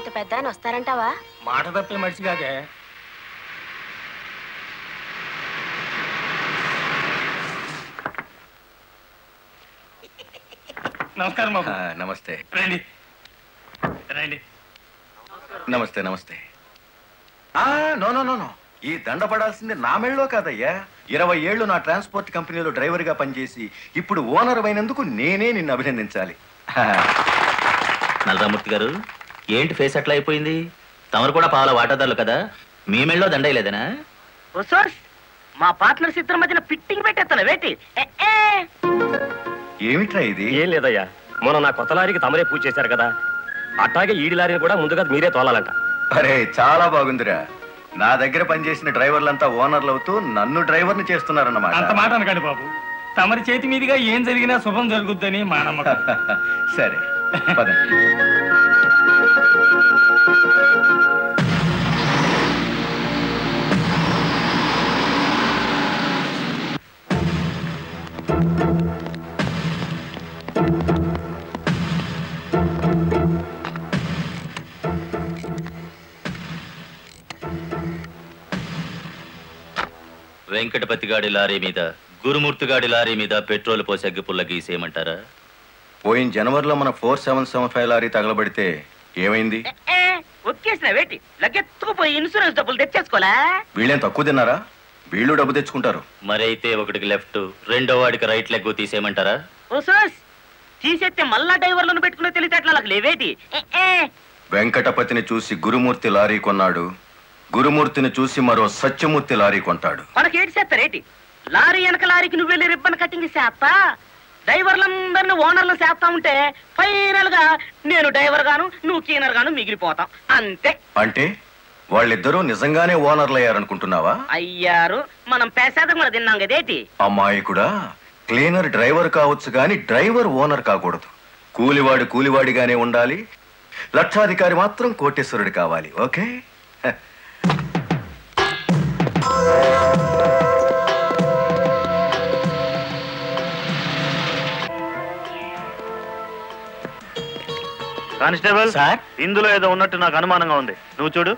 ఇంత పెద్ద ఆయన వస్తారంటావా? మాట తప్పే మనిషి కాదే. నమస్కారం బాబు. నమస్తే. రండి రండి. నమస్తే నమస్తే. నో నో నో నో, ఈ దండ పడాల్సింది నా మెళ్ళలో కాదయ్యా. 20 ఏళ్ళు నా ట్రాన్స్పోర్ట్ కంపెనీలో డ్రైవర్గా పనిచేసి ఇప్పుడు ఓనర్ అయినందుకు నేనే నిన్ను అభినందించాలి. నల్లరామూర్తి గారు, ఏంటి ఫేస్ అట్లా అయిపోయింది? తమరు కూడా పాల వాటాదారులు కదా, మీ మెళ్ళలో దండయలేదనా? మా పార్ట్నర్స్ ఇద్దరి మధ్యన ఫిట్టింగ్ పెట్టేస్తాను వేటి. ఏమిట్రా ఇది? ఏం లేదయ్యా, మొన్న నా కొత్త లారీకి తమరే పూజ చేశారు కదా, అట్లాగే ఈడి లారీని కూడా ముందుగా మీరే తోలాలంట. అరే చాలా బాగుందిరా. నా దగ్గర పనిచేసిన డ్రైవర్లంతా ఓనర్లు అవుతూ నన్ను డ్రైవర్ని చేస్తున్నారన్నమాట. అంత మాట అనకండి బాబు. తమరి చేతి మీదుగా ఏం జరిగినా శుభం జరుగుద్దని మా నమ్మకం. సరే పదండి. వెంకటపతి గాడి లారీ మీద, గురుమూర్తి గాడి లారీ మీద పెట్రోల్ పోసి అగ్గిపుల్ల గీసేయమంటారా? పోయిన జనవరిలో మన 4775 లారీ తగలబడితే ఏమైంది? ఒక్కేసిన వేటి లగ్గెత్తుకుపోయి ఇన్సూరెన్స్ డబ్బులు తెచ్చేసుకోలే. వీళ్ళేం తక్కువ తిన్నారా? వీళ్ళు డబ్బు తెచ్చుకుంటారు. మరైతే ఒకటికి లెఫ్ట్, రెండో వాడికి రైట్ లెగ్ తీసేయమంటారా? ఓ సోస్, తీసేస్తే మళ్ళా డ్రైవర్లను పెట్టుకునే తెలిసేట్లా లేవేటి. వెంకటపతిని చూసి గురుమూర్తి లారీ కొన్నాడు, గురుమూర్తిని చూసి మరో సత్యమూర్తి లారీ కొంటాడు. మనకి ఏటి చేస్తారేటి? లారీ వెనక లారీకి నువ్వు వెళ్ళి రిబ్బన్ కటింగ్ చేస్తా, డ్రైవర్లందరినీ ఓనర్లు చేస్తా ఉంటే ఫైనల్ గా నేను డ్రైవర్ గాను నువ్వు క్లీనర్ గాను మిగిలిపోతాం అంతే. అంటే వాళ్ళిద్దరూ నిజంగానే ఓనర్లు అయ్యారనుకుంటున్నావా? అయ్యారు, మనం పేసాదం కూడా తిన్నాం కదేటి. అమ్మాయి కూడా క్లీనర్ డ్రైవర్ కావచ్చు గాని డ్రైవర్ ఓనర్ కాకూడదు. కూలివాడు కూలివాడిగానే ఉండాలి, లక్షాధికారి మాత్రం కోటేశ్వరుడు కావాలి. ఓకే? కానిస్టేబుల్ సార్, ఇందులో ఏదో ఉన్నట్టు నాకు అనుమానంగా ఉంది, నువ్వు చూడు.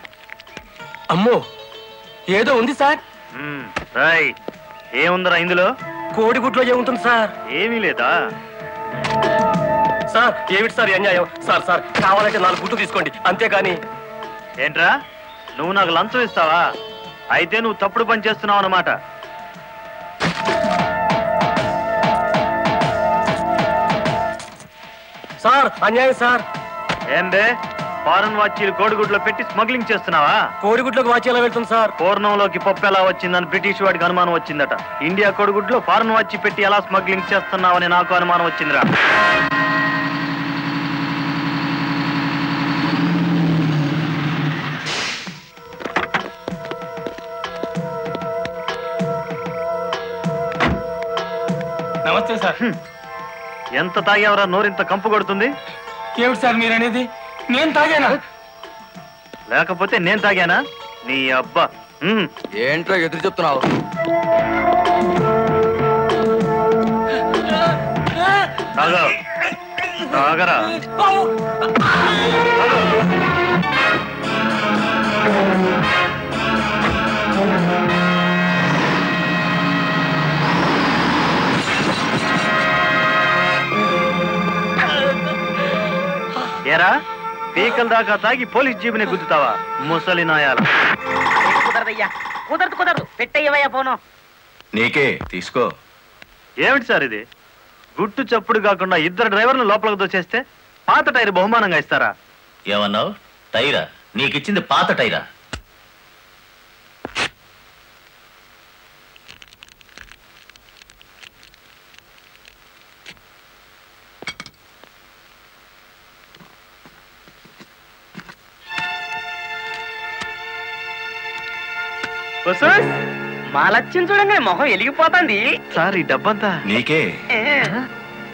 అమ్మో, ఏదో ఉంది సార్. రైట్, ఏముందరా ఇందులో? కోడిగుడ్లో ఏముంటుంది సార్? ఏమీ లేదా సార్? ఏమిటి సార్ అన్యాయం? సార్ సార్ కావాలంటే 4 గుడ్లు తీసుకోండి, అంతేకాని. ఏంట్రా, నువ్వు నాకు లంచం ఇస్తావా? అయితే నువ్వు తప్పుడు పని చేస్తున్నావు అన్నమాట. సార్ అన్యాయం సార్. ఏందే, ఫారెన్ వాచీలు కోడిగుడ్లో పెట్టి స్మగ్లింగ్ చేస్తున్నావా? కోడిగుడ్లోకి వాచ్ ఎలా వెళ్తుంది సార్? పూర్ణంలోకి పప్పు ఎలా వచ్చిందని బ్రిటిష్ వాడికి అనుమానం వచ్చిందట. ఇండియా కోడిగుడ్లో ఫారెన్ వాచీ పెట్టి ఎలా స్మగ్లింగ్ చేస్తున్నావని నాకు అనుమానం వచ్చిందిరా. నమస్తే సార్. ఎంత తాగేవరా నోరింత కంపు కొడుతుంది? ఏమిటి సార్ మీరు అనేది? నేను తాగానా? లేకపోతే నేను తాగానా? నీ అబ్బా. ఏంట్రా ఎదురు చెప్తున్నావు? తాగా, తాగరా. ఏరా, పీకల దాకా తాగి పోలీస్ జీబుని గుద్దుతావా ముసలి నాయాల? కుదరదయ్యా, కుదరదు, పెట్టయ్యవయ్యా పోను. నీకే తీసుకో. ఏమిటి సార్ ఇది? గుట్టు చప్పుడు కాకుండా 2 డ్రైవర్లు లోపలికి దోచేస్తే పాత టైర్ బహుమానంగా ఇస్తారా? ఏమన్నావు? టైరా? నీకిచ్చింది పాత టైరా? మా లక్ష్యం చూడంగా మొహం వెలిగిపోతుంది. సార్ ఈ డబ్బంతా నీకే.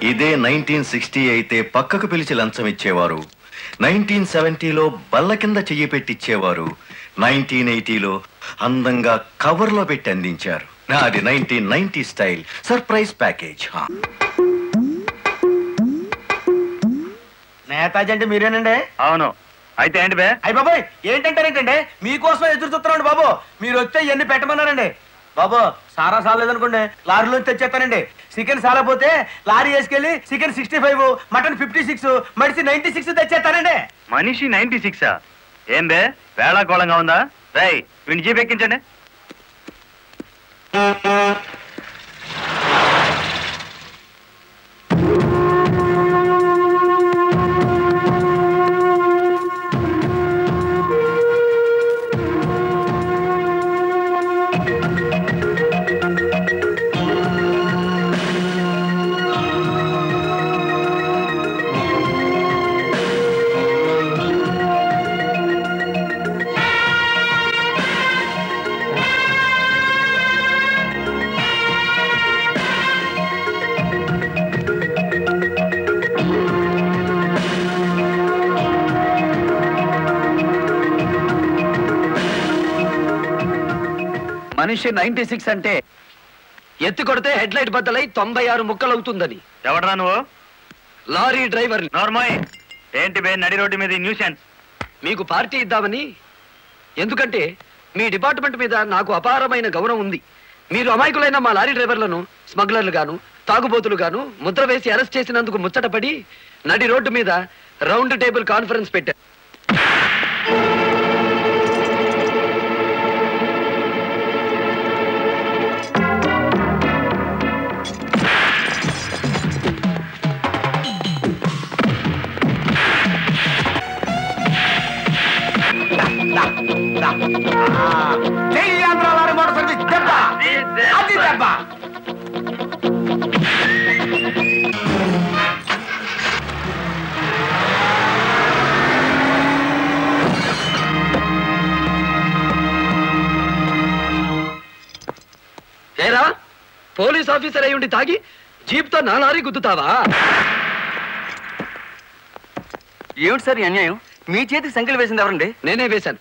ఇదే 1960 అయితే పక్కకు పిలిచి లంచం ఇచ్చేవారు, 1970లో బల్ల కింద చెయ్యి పెట్టిచ్చేవారు, 1980లో అందంగా కవర్లో పెట్టి అందించారు. నాది 1990 స్టైల్ సర్ప్రైజ్ ప్యాకేజ్. నేతాజీ అంటే మీరేనండి? అవును. అయితే ఏంటి బే? అయ్యి బాబాయ్ ఏంటంటారేంటండి, మీకోసం ఎదురు చూస్తున్నాండి బాబు. మీరు వస్తే ఇవన్నీ పెట్టమన్నారండి బాబు. సారా సాలేదనుకోండి లారీలో తెచ్చేస్తానండి. చికెన్ సాలపోతే లారీ వేసుకెళ్ళి చికెన్ 65, మటన్ 56, మనిషి 96 తెచ్చేస్తానండి. మనిషి 96? ఏం బే వేళాకోళంగా ఉందా? రై వీడిని జీప్ ఎక్కించండి. మనిషి 96 అంటే ఎత్తి కొడితే హెడ్ లైట్ బద్దలై 96 ముక్కలు అవుతుందని. ఎవడరా నువ్వు? Lorry driver. నార్మల్ ఏంటి బే నడి రోడ్డు మీద న్యూసెన్స్? మీకు పార్టీ ఇద్దామని. ఎందుకంటే మీ డిపార్ట్మెంట్ మీద నాకు అపారమైన గౌరవం ఉంది. మీరు అమాయకులైన మా లారీ డ్రైవర్లను స్మగ్లర్లు గాను తాగుబోతులు గాను ముద్ర వేసి అరెస్ట్ చేసినందుకు ముచ్చటపడి నడి రోడ్డు మీద రౌండ్ టేబుల్ కాన్ఫరెన్స్ పెట్టారు. ఏరా పోలీస్ ఆఫీసర్ అయి ఉండి తాగి జీప్తో నా లారీ గుద్దుతావా? ఏమిటి సార్ అన్యాయం? మీ చేతి సంఖ్యలు వేసింది ఎవరండి? నేనే వేశాను.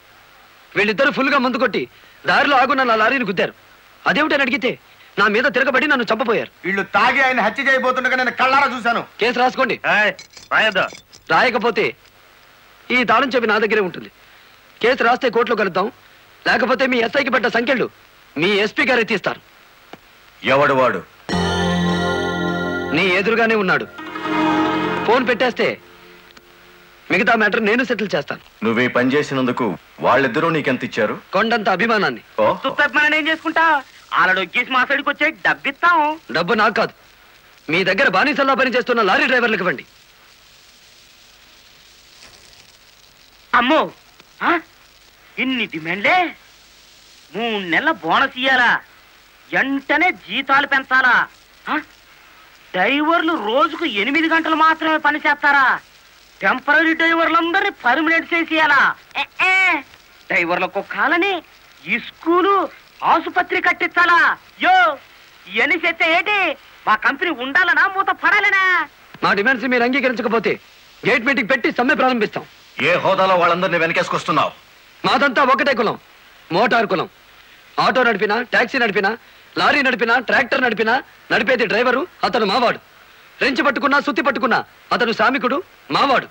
వీళ్ళిద్దరు ఫుల్ గా ముందు కొట్టి దారిలో ఆగున్న నా లారీని గుద్దారు. అదేమిటని అడిగితే నా మీద తిరగబడి నన్ను చంపపోయారు. వీళ్ళు తాగి ఆయన హత్య చేయబోతుండగా నేను కళ్ళారా చూశాను. కేసు రాసుకోండి. రాయద్దా? రాయకపోతే ఈ తాళం చెవి నా దగ్గరే ఉంటుంది. కేసు రాస్తే కోర్టులో కలుద్దాం. లేకపోతే మీ ఎస్ఐకి పడ్డ సంఖ్యలు మీ ఎస్పీ గారు ఎత్తిస్తారు. ఎవడు వాడు? నీ ఎదురుగానే ఉన్నాడు. ఫోన్ పెట్టేస్తే మిగతా మ్యాటర్ నేను సెటిల్ చేస్తాను. నువ్వు ఈ పని చేసినందుకు వాళ్ళిద్దరూ నీకెంత ఇచ్చారు? కొండంత అభిమానాన్ని. మనం ఏం చేసుకుంటా? ఆలడు గీసి మా సైడ్కి వచ్చే డబ్బిస్తాం. డబ్బు నాకు కాదు, మీ దగ్గర బానిసల్లా పనిచేస్తున్న లారీ డ్రైవర్లకు ఇవ్వండి. అమ్మో ఇన్ని డిమాండ్లే. 3 నెలల బోనస్ ఇయ్యాలా? వెంటనే జీతాలు పెంచాలా? డ్రైవర్లు రోజుకు 8 గంటలు మాత్రమే పని చేస్తారా? టెంపరీ డ్రైవర్లందరినీ పర్మనెంట్ చేసేయాలా? డ్రైవర్లకు కాలని ఈ స్కూలు ఆసుపత్రి కట్టించాలా? యో ఇవన్నీ చేస్తే ఏంటి? మా కంపెనీ ఉండాలనా మూత పడాలనా? మా డిమాండ్స్ మీరు అంగీకరించకపోతే గేట్ మీటింగ్ పెట్టి సమ్మె ప్రారంభిస్తాం. ఏ హోదాలో వాళ్ళందరినీ వెనకేసుకొస్తున్నావు? మాదంతా ఒకటే కులం, మోటార్ కులం. ఆటో నడిపినా, టాక్సీ నడిపినా, లారీ నడిపినా, ట్రాక్టర్ నడిపినా నడిపేది డ్రైవరు. అతను మావాడు. రెంచి పట్టుకున్నా, సుత్తి పట్టుకున్నా అతను శ్రామికుడు, మావాడు.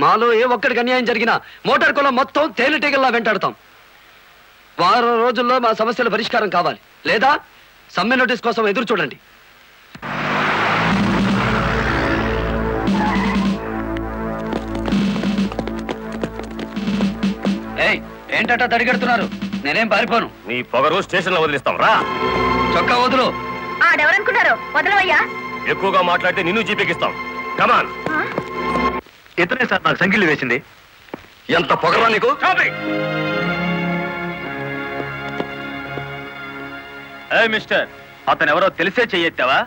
మాలో ఏ ఒక్కడికి అన్యాయం జరిగినా మోటార్ కులం మొత్తం తేలిటీగల్లా వెంటాడుతాం. వారం రోజుల్లో మా సమస్యల పరిష్కారం కావాలి. లేదా సమ్మె నోటీస్ కోసం ఎదురు చూడండి. ఏంటట తడిగడుతున్నారు? నేనేం పారిపోను. నీ పొగరు స్టేషన్ లో వదిలిస్తాం రా. చొక్కా వదులు. ఆడెవరనుకున్నారు? వదలవయ్యా. ఎక్కువగా మాట్లాడితే నిన్ను జీపెక్కిస్తాం. కమాన్. ఇతనే సార్ నాకు సంఖ్యలు వేసింది. ఎంత పొగరా నీకు? మిస్టర్, అతను ఎవరో తెలిసే చెయ్యెత్తావా?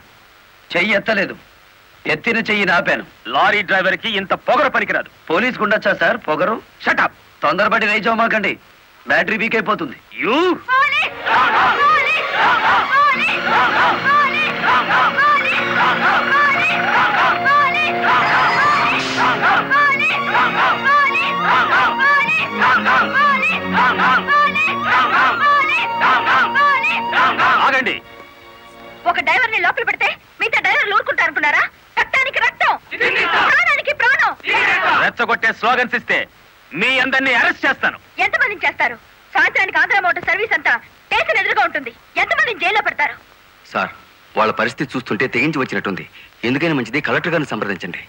చెయ్యి ఎత్తలేదు, ఎత్తిన చెయ్యి నాపాను. లారీ డ్రైవర్ కి ఇంత పొగరు పనికిరాదు. పోలీస్ గుండొచ్చా సార్ పొగరు? షటప్. తొందరపడి రైచోమాకండి, బ్యాటరీ వీక్ అయిపోతుంది. ఆగండి. ఒక డ్రైవర్ ని లోపల పెడితే మిగతా డ్రైవర్లు ఊరుకుంటారు అనుకున్నారా? రక్తానికి రక్తం, ప్రాణానికి ప్రాణం. రెచ్చగొట్టే స్లోగన్స్ ఇస్తే మీ అందరినీ అరెస్ట్ చేస్తాను. ఎంతమందిని చేస్తారు? సాయంత్రానికి ఆంధ్ర మోటార్ సర్వీస్ అంతా స్టేషన్ ఎదురుగా ఉంటుంది. ఎంతమందిని జైల్లో పెడతారు? సార్, వాళ్ళ పరిస్థితి చూస్తుంటే తెగించి వచ్చినట్టుంది. ఎందుకైనా మంచిది కలెక్టర్ గారిని సంప్రదించండి.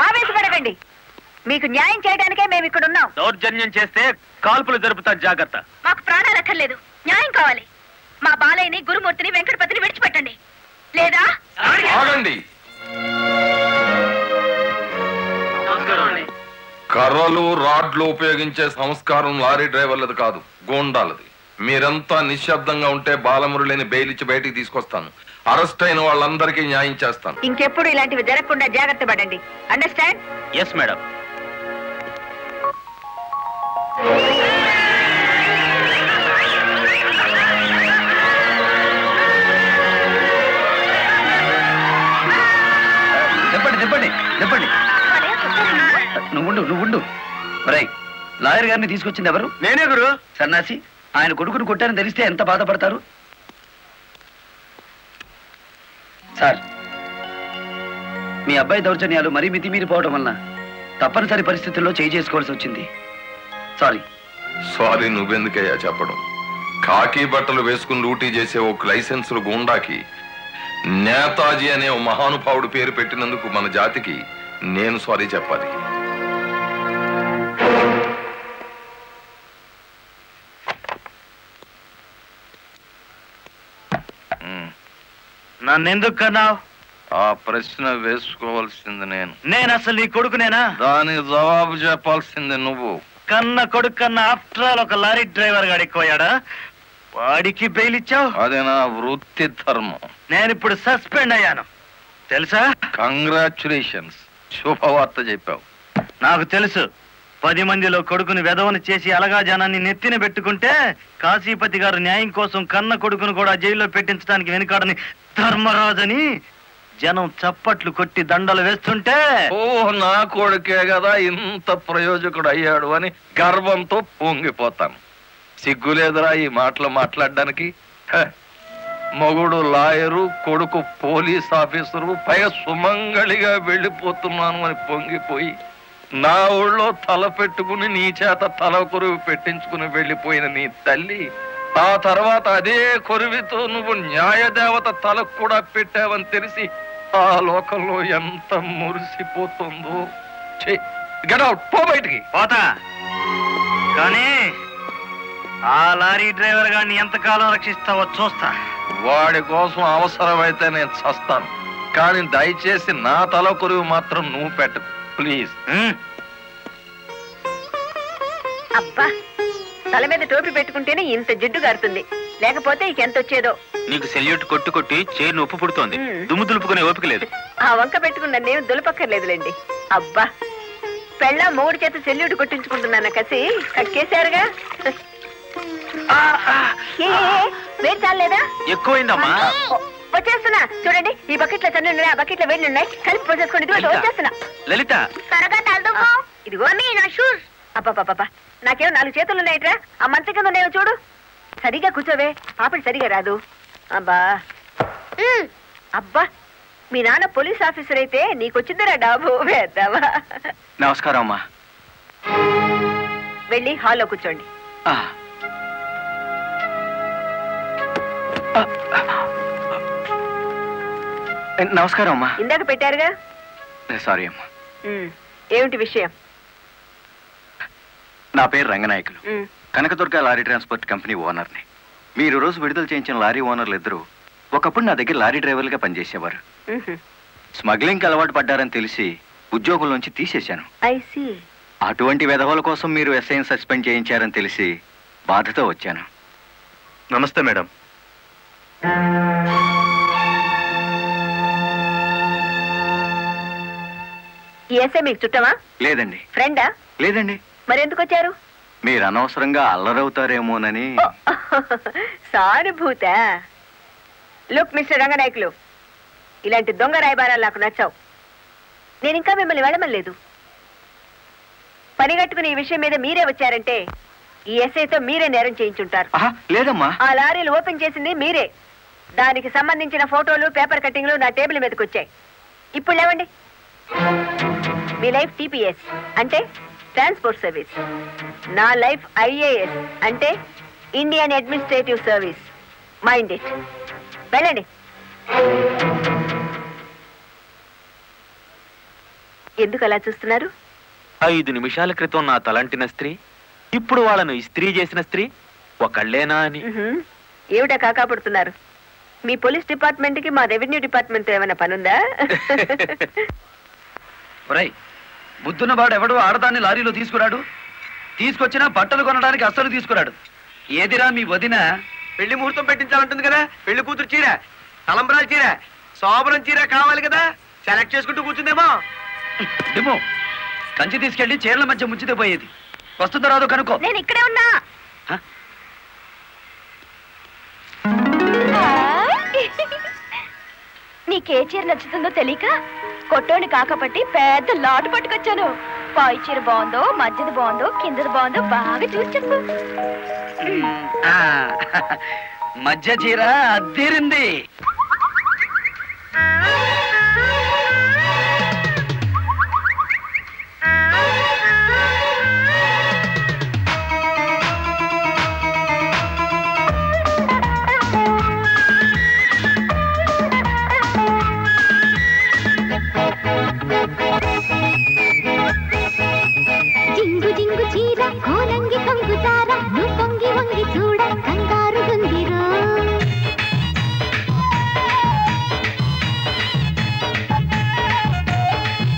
ఆవేశపడకండి. మీకు న్యాయం చేయడానికే మేము ఇక్కడ ఉన్నాం. దౌర్జన్యం చేస్తే కాల్పులు జరుపుతారు, జాగ్రత్త. మాకు ప్రాణాలు అక్కర్లేదు, న్యాయం కావాలి. మా బాలయ్యని, గురుమూర్తిని, వెంకటపతిని విడిచిపెట్టండి. లేదా ఆగండి. కర్రలు రాడ్లు ఉపయోగించే సంస్కారం లారీ డ్రైవర్లది కాదు, గోండాలది. మీరంతా నిశ్శబ్దంగా ఉంటే బాలమురళిని బెయిలిచ్చి బయటికి తీసుకొస్తాను. అరెస్ట్ అయిన వాళ్ళందరికీ న్యాయం చేస్తాను. ఇంకెప్పుడు ఇలాంటివి జరగకుండా జాగ్రత్త పడండి. అండర్స్టాండ్? Yes madam. చెప్పండి. నువ్వుండు. రై, లాయర్ గారిని తీసుకొచ్చింది ఎవరు? నేనే గురు. సన్నాసి, ఆయన కొడుకును కొట్టారని తెలిస్తే ఎంత బాధపడతారు? సార్, మీ అబ్బాయి దౌర్జన్యాలు మరీ మితిమీరిపోవడం వలన తప్పనిసరి పరిస్థితుల్లో చేయి చేసుకోవాల్సి వచ్చింది. సారీ నువ్వెందుకయ్యా చెప్పడం? కాకి బట్టలు వేసుకుని డ్యూటీ చేసే ఒక లైసెన్సులు గుండాకి నేతాజీ అనే ఓ మహానుభావుడు పేరు పెట్టినందుకు మన జాతికి నేను సారీ చెప్పాలి. నన్నెందుకు కన్నావు? ఆ ప్రశ్న వేసుకోవాల్సింది నేను అసలు నీ కొడుకునేనా? దానికి జవాబు చెప్పాల్సింది నువ్వు. కన్న కొడుకు కన్నా ఆఫ్టర్ ఆల్ ఒక లారీ డ్రైవర్ గాడు ఎక్కువయ్యాడా? వాడికి బెయిల్ ఇచ్చావు? అదే నా వృత్తి ధర్మం. నేను ఇప్పుడు సస్పెండ్ అయ్యాను తెలుసా? కంగ్రాచులేషన్స్, శుభవార్త చెప్పావు. నాకు తెలుసు. 10 మందిలో కొడుకుని వెధవను చేసి అలగా జనాన్ని నెత్తిన పెట్టుకుంటే కాశీపతి గారు న్యాయం కోసం కన్న కొడుకును కూడా జైల్లో పెట్టించడానికి వెనుకాడని ధర్మరాజని జనం చప్పట్లు కొట్టి దండలు వేస్తుంటే, ఓ నా కొడుకే కదా ఇంత ప్రయోజకుడు అయ్యాడు అని గర్వంతో పొంగిపోతాను. సిగ్గులేదురా ఈ మాటలు మాట్లాడడానికి? మొగుడు లాయరు, కొడుకు పోలీస్ ఆఫీసరు, పైగా సుమంగళిగా వెళ్ళిపోతున్నాను అని పొంగిపోయి నా ఊళ్ళో తల పెట్టుకుని నీ చేత తల కొరువు పెట్టించుకుని వెళ్ళిపోయిన నీ తల్లి ఆ తర్వాత అదే కొరువితో నువ్వు న్యాయదేవత తలకు కూడా పెట్టావని తెలిసి ఆ లోకంలో ఎంత మురిసిపోతుందో. గెట్ అవుట్, పో బయటికి. పోతా, కానీ ఆ లారీ డ్రైవర్ గారిని ఎంతకాలం రక్షిస్తావో చూస్తా. వాడి కోసం అవసరమైతే నేను చస్తాను, కానీ దయచేసి నా తల కొరువు మాత్రం నువ్వు పెట్టకు ప్లీజ్. అబ్బా, తల మీద టోపీ పెట్టుకుంటేనే ఇంత జిడ్డు గారుతుంది, లేకపోతే ఇక ఎంత వచ్చేదో. నీకు సెల్యూట్ కొట్టి చేరు ఉప్పు పుడుతోంది, దుమ్ము దులుపుకునే ఓపిక లేదు. ఆ వంక పెట్టుకున్న నేను దులపక్కర్లేదులేండి. అబ్బా, పెళ్ళ మూడు చేత సెల్యూట్ కొట్టించుకుంటున్నాను కసి కక్కేశారుగా. వేడి చాలేదా? ఎక్కువైందమ్మా. వచ్చేస్తున్నా చూడండి, ఈ బకెట్ లో తన్ను ఉన్నాయి, ఆ బకెట్ లో వేళ్ళు ఉన్నాయి, కలిపి పోసేసుకోండి. వచ్చేస్తున్నా. లలిత, త్వరగా తలదుకో. ఇదిగో నా షూస్. అబ్బా, నాకేమో 4 చేతులు ఉన్నాయిట్రా. ఆ మంచం కింద ఉన్నాయో చూడు. సరిగా కూర్చోవే, పాపడి సరిగా రాదు. అబ్బా, మీ నాన్న పోలీస్ ఆఫీసర్ అయితే నీకొచ్చిందిరా డాబు వేద్దావా? నమస్కారం అమ్మా. వెళ్ళి హాల్లో కూర్చోండి. నమస్కారం అమ్మా. ఇందాక పెట్టారుగా. సారీ అమ్మా. ఏమిటి విషయం? నా పేరు Ranganayakulu, Kanakadurga lorry transport company ఓనర్ని. మీరు రోజు విడుదల చేయించిన లారీ ఓనర్లు ఇద్దరు ఒకప్పుడు నా దగ్గర లారీ డ్రైవర్లుగా పనిచేసేవారు. స్మగ్లింగ్ అలవాటు పడ్డారని తెలిసి ఉద్యోగం నుంచి తీసేశాను. అటువంటి వెధవల కోసం మీరు ఎస్ఐని సస్పెండ్ చేయించారని తెలిసి బాధతో వచ్చాను. నమస్తే మేడం. ఈ ఎస్ఐ మీకు చుట్టమా? లేదండి. ఫ్రెండా? లేదండి. మరెందుకు వచ్చారు? మీరు అనవసరంగా అల్లరవుతారేమోనని. సానుభూత. లుక్ మిస్టర్ రంగనాయకులు, ఇలాంటి దొంగ రాయబారాలు నాకు నచ్చావు. నేను ఇంకా మిమ్మల్ని వెళ్ళమలేదు. పనిగట్టుకుని ఈ విషయం మీద మీరే వచ్చారంటే ఈ ఎస్ఐతో మీరే నేరం చేయించుంటారు. లేదమ్మా, ఆ లారీలు ఓపెన్ చేసింది మీరే. దానికి సంబంధించిన ఫోటోలు పేపర్ కట్టింగ్లు నా టేబుల్ మీదకి వచ్చాయి. ఇప్పుడు లేవండి. మీ లైఫ్ టీపీఎస్ అంటే ట్రాన్స్పోర్ట్ సర్వీస్, నా లైఫ్ ఐఏఎస్ అంటే Indian administrative service. Mind it. వెళ్ళండి. ఎందుకు అలా చూస్తున్నారు? 5 నిమిషాల క్రితం నా తలంటిన స్త్రీ ఇప్పుడు వాళ్ళను ఇస్త్రీ చేసిన స్త్రీ ఒకళ్ళేనా అని. ఏమిటా కాకాపడుతున్నారు? మీ పోలీస్ డిపార్ట్మెంట్ కి మా రెవెన్యూ డిపార్ట్మెంట్ ఏమైనా పనుందా? బుద్ధున్నవాడు ఎవడు ఆడదాన్ని లారీలో తీసుకురాడు, తీసుకొచ్చినా బట్టలు కొనడానికి అస్సలు తీసుకురాడు. ఏదిరా మీ వదిన? పెళ్లి ముహూర్తం పెట్టించాలంటుంది కదా. పెళ్లి కూతురు చీర, తలంబ్రాల చీర, శోభనం చీర కావాలి కదా. సెలెక్ట్ చేసుకుంటూ కూర్చుందేమో. డిమో, కంచి తీసుకెళ్లి చీరల మధ్య ముంచితే పోయేది. వస్తుందో రాదో కనుక్కో. నేను ఇక్కడే ఉన్నా. నీకే చీర నచ్చుతుందో తెలియక కొట్టోని కాకపట్టి పెద్ద లాటు పట్టుకొచ్చాను. పై చీర బాగుందో, మధ్యది బాగుందో, కిందది బాగుందో బాగా చూసి చెప్పు. మధ్య చీర అద్దీరింది. జింగు జింగు చీర కోలంగి కొంగు తార నువ్వు పొంగి వంగి చూడ కంగారు గుందిరో.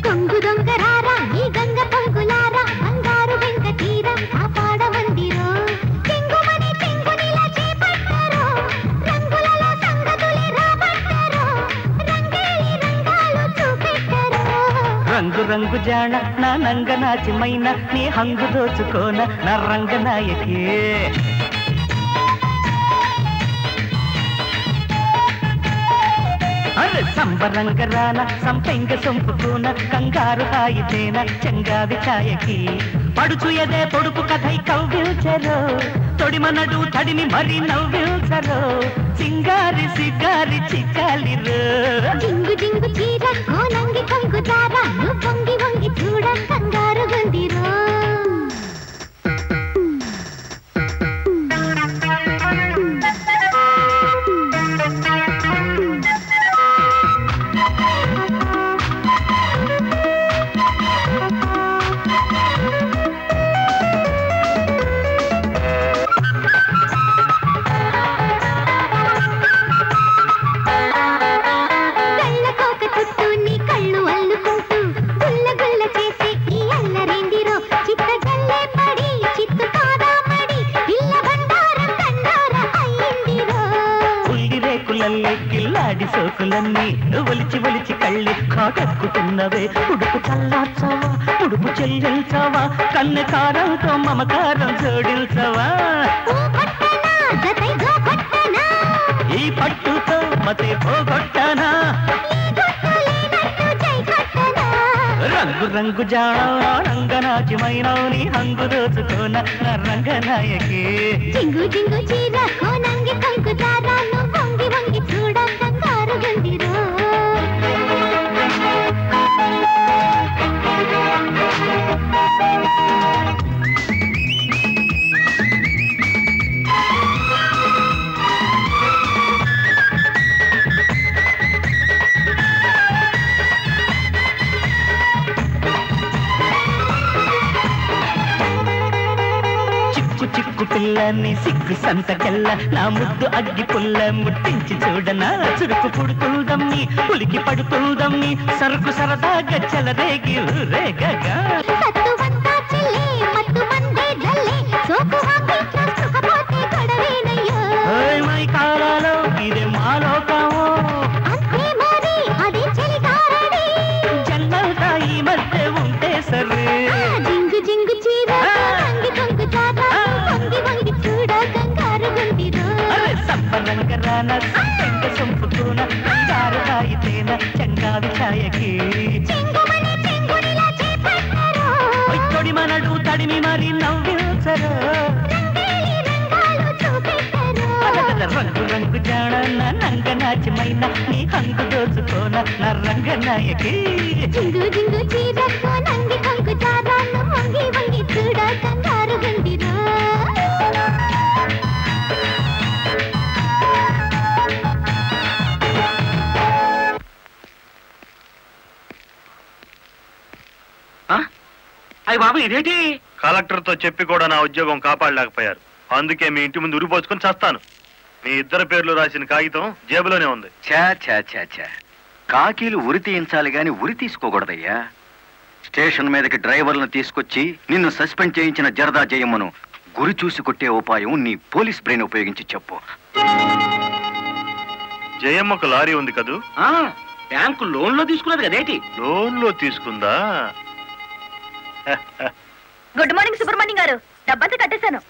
కొంగు దొంగరారా ఈ గంగ పొంగులారా బంగారు వెంక తీర కాపాడమందిరో. చెంగుమని చెంగునిలా చేపట్టారో రంగులలో సంగతులే రాబట్టారో రంగేలి రంగాలు చూపెట్టారో. రంగు రంగు జాణ నా నంగ నాచిమైన నీ హంగు దోచుకోన నా రంగనాయకి. అరే సంబరంగ రాన సంపెంగ సొంపుకోన కంగారు హాయితేన చెంగావి ఛాయకి. పడుచు ఎదే పొడుపు కథై కవ్విల్చరో తొడిమనడు తడిని మరి నవ్విల్చరో సింగారి సిగారి చిక్కాలిరో. జింగు జింగు చీర కోలంగి కొంగు దారా నువ్వు పొంగి వంగి చూడ కంగారు గుందిరో. కిల్లాడి సోకులన్నీ ఒలిచి ఒలిచి కళ్ళి కాటక్కుతున్నవే. ఉడుపు చల్లార్చావా, ఉడుపు చెల్లించావా, కన్నె కారంతో మమకారం జోడించవా. ఈ పట్టుతో మతే పోగొట్టనా రంగు రంగు జాణ రంగనాచిమైన నీ హంగు దోచుకోన నా రంగనాయకి. జింగు జింగు చీర కోనంగి కొంగు దారా నువ్వు వంగి వంగి చూడ కంగారు గుందిరో. చిక్కు పిల్లని సిగ్గు సంతకెల్ల నా ముద్దు అగ్గి పుల్ల ముట్టించి చూడనా. చురుకు పుడుతుందమ్మి పులికి పడుతుందమ్మి సరుకు సరదాగా చెలరేగి రేగగా. మై కాలాలో ఇదే మాలోకమో జన్మంతా ఈ మధ్య ఉంటే సరే. జింగు జింగు చీర కొంగు దారా వంగి వంగి చూడ కంగారు గుందిరో. సంపన్నంగ రాన సంపెంగ సొంపుకోన కంగారు హాయితేన చెంగావి ఛాయకి. తొడిమనడు తడిమి మరి నవ్విల్చరో రంగు రంగు జాణ నా నంగ నాచిమైన నీ హంగు దోచుకోన నా రంగ నాయకి జింగు జింగు చీర కోనంగి కొంగు చారాను వంగి వంగి చూడ కంగారు గుండిరా అయ్య బాబు ఇదేంటి? కలెక్టర్తో చెప్పి కూడా నా ఉద్యోగం కాపాడలేకపోయారు. అందుకే మీ ఇంటి ముందు ఉరిపోసుకొని చేస్తాను. మీ ఇద్దరు పేర్లు రాసిన కాగితం జేబులోనే ఉంది. ఛా ఛా ఛా ఛా, కాకీలు ఉరి తీయించాలి గాని ఉరి తీసుకోకూడదయ్యా. స్టేషన్ మీదకి డ్రైవర్లను తీసుకొచ్చి నిన్ను సస్పెండ్ చేయించిన జరదా జయమ్మను గురి చూసి కొట్టే ఉపాయం నీ పోలీస్ బ్రెయిన్ ఉపయోగించి చెప్పు. జయమ్మకు లారీ ఉంది కదూ? బ్యాంకు లోన్ లో తీసుకున్నది కదేటి? లోన్ లో తీసుకుందా? గుడ్ మార్నింగ్ సుబ్రహ్మణ్యం గారు, డబ్బంతా కట్టేశాను.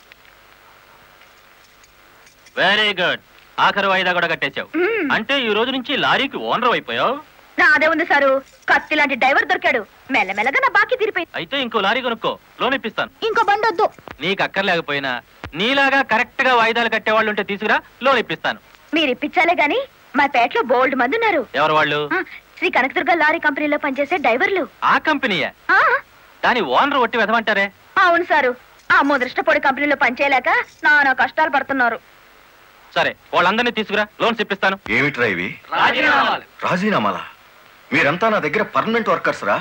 Very good. ఆఖరి వాయిదా కూడా కట్టేశావు. అంటే ఈ రోజు నుంచి లారీకి ఓనర్ అయిపోయావు. నాదే ఉంది సారు, కత్తి లాంటి డ్రైవర్ దొరికాడు. మెల్లమెల్లగా నా బాకీ తీరిపోయింది. అయితే ఇంకో లారీ కొనుక్కో, లోన్ ఇప్పిస్తాను. ఇంకో బండి వద్దు. నీకు అక్కర్లేకపోయినా నీలాగా కరెక్ట్ గా వాయిదాలు కట్టేవాళ్ళు ఉంటే తీసుకురా, లోన్ ఇప్పిస్తాను. మీరు ఇప్పించాలే గాని మా పేటలో బోల్డ్ మంది ఉన్నారు. ఎవరు వాళ్ళు? శ్రీ కనకదుర్గ లారీ కంపెనీలో పనిచేసే డ్రైవర్లు. ఆ కంపెనీయా? దాని ఓనర్ ఒట్టి వెదమంటారే? అవును సారు, ఆ ముదృష్టపొడి కంపెనీలో పనిచేయలేక నానా కష్టాలు పడుతున్నారు. సరే, వాళ్ళందరినీ తీసుకురా, లోన్స్ ఇప్పిస్తాను. ఏమిట్రా ఇవి? రాజీనామాలా? మీరంతా నా దగ్గర పర్మనెంట్ వర్కర్స్ రా.